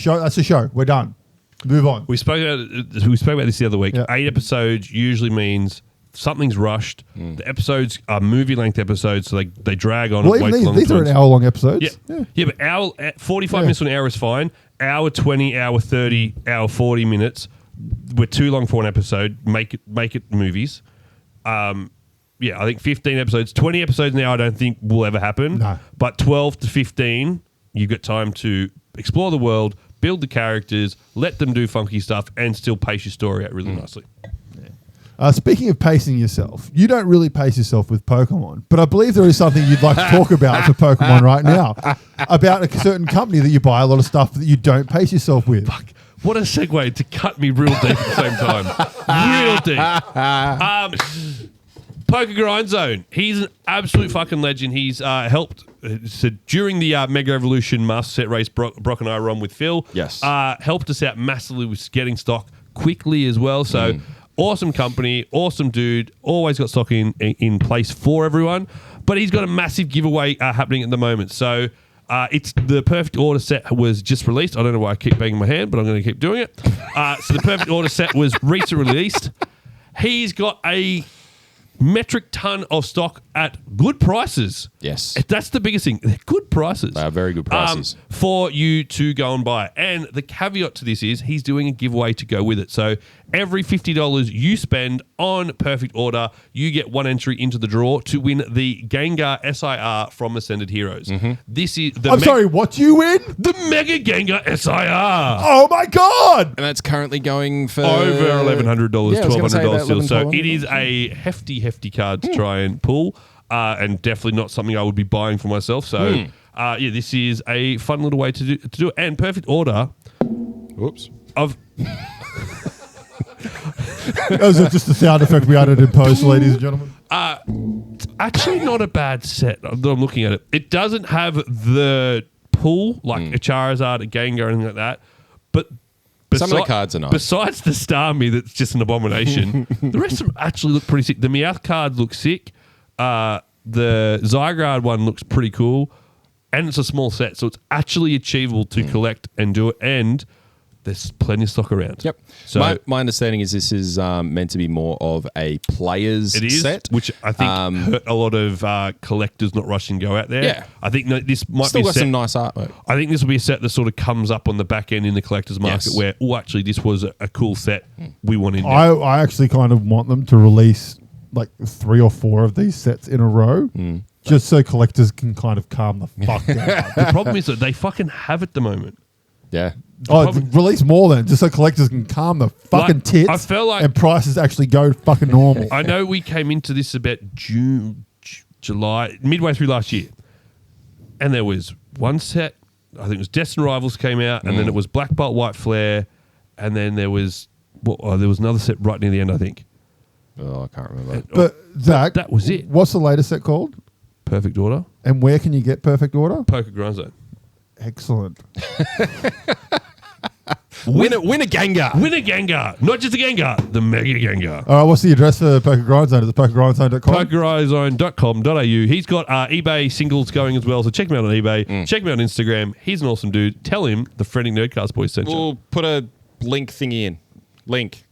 S1: That's a show. We're done. Move on.
S3: We spoke about this the other week.
S1: Yeah.
S3: 8 episodes usually means something's rushed. The episodes are movie-length episodes, so they drag on.
S1: Well, even these are an hour-long episodes.
S3: Yeah, but 45 minutes to an hour is fine. Hour 20, hour 30, hour 40 minutes. We're too long for one episode. Make it movies. I think 15 episodes. 20 episodes now I don't think will ever happen.
S1: No.
S3: But 12 to 15, you've got time to explore the world, build the characters, let them do funky stuff, and still pace your story out really nicely.
S1: Speaking of pacing yourself, you don't really pace yourself with Pokemon, but I believe there is something you'd like to talk about for Pokemon right now, about a certain company that you buy a lot of stuff that you don't pace yourself with.
S3: Fuck. What a segue to cut me real deep at the same time. Real deep. Poker Grind Zone. He's an absolute fucking legend. He's helped during the Mega Evolution Master Set race Brock and I were on with Phil.
S2: Yes.
S3: Helped us out massively with getting stock quickly as well. So awesome company, awesome dude. Always got stock in place for everyone. But he's got a massive giveaway happening at the moment. So it's the Perfect Order set was just released. I don't know why I keep banging my hand, but I'm going to keep doing it. So the Perfect Order set was recently released. He's got a metric ton of stock at good prices.
S2: Yes.
S3: That's the biggest thing. They're good prices.
S2: They are very good prices.
S3: For you to go and buy. And the caveat to this is he's doing a giveaway to go with it. So every $50 you spend on Perfect Order, you get one entry into the draw to win the Gengar SIR from Ascended Heroes. This is the
S1: sorry, what you win?
S3: the Mega Gengar SIR.
S1: Oh my god!
S2: And that's currently going for
S3: Over $1,100,
S2: Yeah, I was gonna say
S3: $1,200
S2: about
S3: still. So
S2: $11,
S3: it is a hefty card to try and pull, and definitely not something I would be buying for myself. So, this is a fun little way to do it. And Perfect Order.
S2: Whoops.
S3: Of
S1: That was just the sound effect we added in post, ladies and gentlemen.
S3: it's actually not a bad set. I'm looking at it. It doesn't have the pull like a Charizard, a Gengar, or anything like that. But
S2: Some of the cards are nice.
S3: Besides the Starmie, that's just an abomination. The rest of them actually look pretty sick. The Meowth card looks sick. The Zygarde one looks pretty cool. And it's a small set, so it's actually achievable to collect and do it. And there's plenty of stock around.
S2: Yep.
S3: So
S2: My understanding is this is meant to be more of a player's set.
S3: which I think hurt a lot of collectors not rushing to go out there.
S2: Yeah.
S3: I think this might
S2: Still
S3: be a
S2: got
S3: set.
S2: some nice artwork.
S3: I think this will be a set that sort of comes up on the back end in the collector's market
S2: Yes.
S3: where, actually, this was a cool set. We want in there.
S1: I actually kind of want them to release like 3 or 4 of these sets in a row, just so collectors can kind of calm the fuck down.
S3: The problem is that they fucking have at the moment.
S2: Yeah.
S1: Release more then, just so collectors can calm the fucking tits.
S3: I felt like-
S1: and prices actually go fucking normal.
S3: I know we came into this about July, midway through last year. And there was one set, I think it was Destined Rivals came out, and then it was Black Bolt, White Flare, and then there was another set right near the end, I think.
S2: Oh, I can't remember.
S1: But Zach,
S3: that was it.
S1: What's the latest set called?
S3: Perfect Order.
S1: And where can you get Perfect Order?
S3: Poker Grind Zone.
S1: Excellent.
S2: Win a Gengar.
S3: Win a Gengar. Not just a Gengar, the Mega Gengar.
S1: All right, what's the address for Poker Grind Zone? Is it pokergrindzone.com?
S3: PokerGrindZone.com.au. He's got eBay singles going as well, so check him out on eBay. Check him out on Instagram. He's an awesome dude. Tell him the Frantic Nerdcast boys sent you.
S2: We'll put a link thingy in. Link.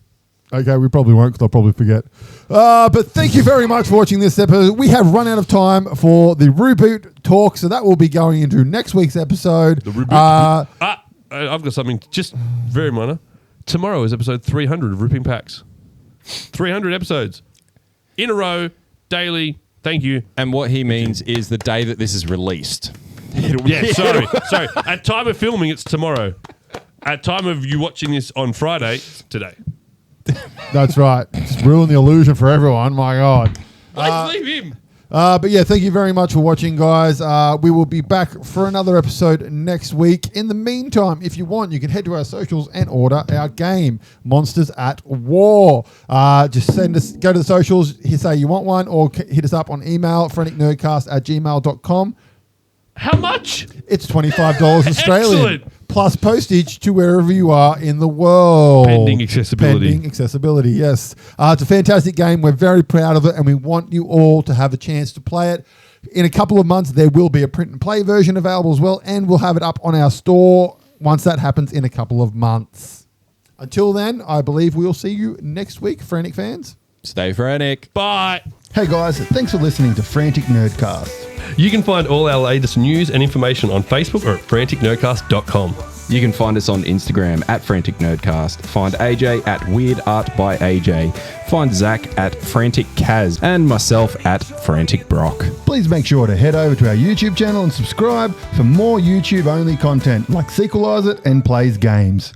S1: Okay, we probably won't because I'll probably forget. But thank you very much for watching this episode. We have run out of time for the reboot talk, so that will be going into next week's episode.
S3: The reboot. I've got something just very minor. Tomorrow is episode 300 of Ripping Packs. 300 episodes. In a row, daily. Thank you.
S2: And what he means is the day that this is released.
S3: Yeah, sorry. At time of filming, it's tomorrow. At time of you watching this on Friday, it's today.
S1: That's right. Just ruin the illusion for everyone. My God.
S3: Let's leave him.
S1: But yeah, thank you very much for watching, guys. We will be back for another episode next week. In the meantime, if you want, you can head to our socials and order our game, Monsters at War. Just go to the socials, say you want one, or hit us up on email, franticnerdcast@gmail.com.
S3: How much?
S1: It's $25 Australian.
S3: Excellent.
S1: Plus postage to wherever you are in the world.
S3: Pending accessibility.
S1: Pending accessibility, yes. It's a fantastic game. We're very proud of it, and we want you all to have a chance to play it. In a couple of months, there will be a print and play version available as well, and we'll have it up on our store once that happens in a couple of months. Until then, I believe we'll see you next week, Frantic fans.
S2: Stay frantic.
S3: Bye.
S1: Hey guys, thanks for listening to Frantic Nerdcast.
S3: You can find all our latest news and information on Facebook or at franticnerdcast.com.
S2: You can find us on Instagram at Frantic Nerdcast. Find AJ at Weird Art by AJ. Find Zach at Frantic Kaz and myself at Frantic Brock.
S1: Please make sure to head over to our YouTube channel and subscribe for more YouTube-only content like Sequelize It and Plays Games.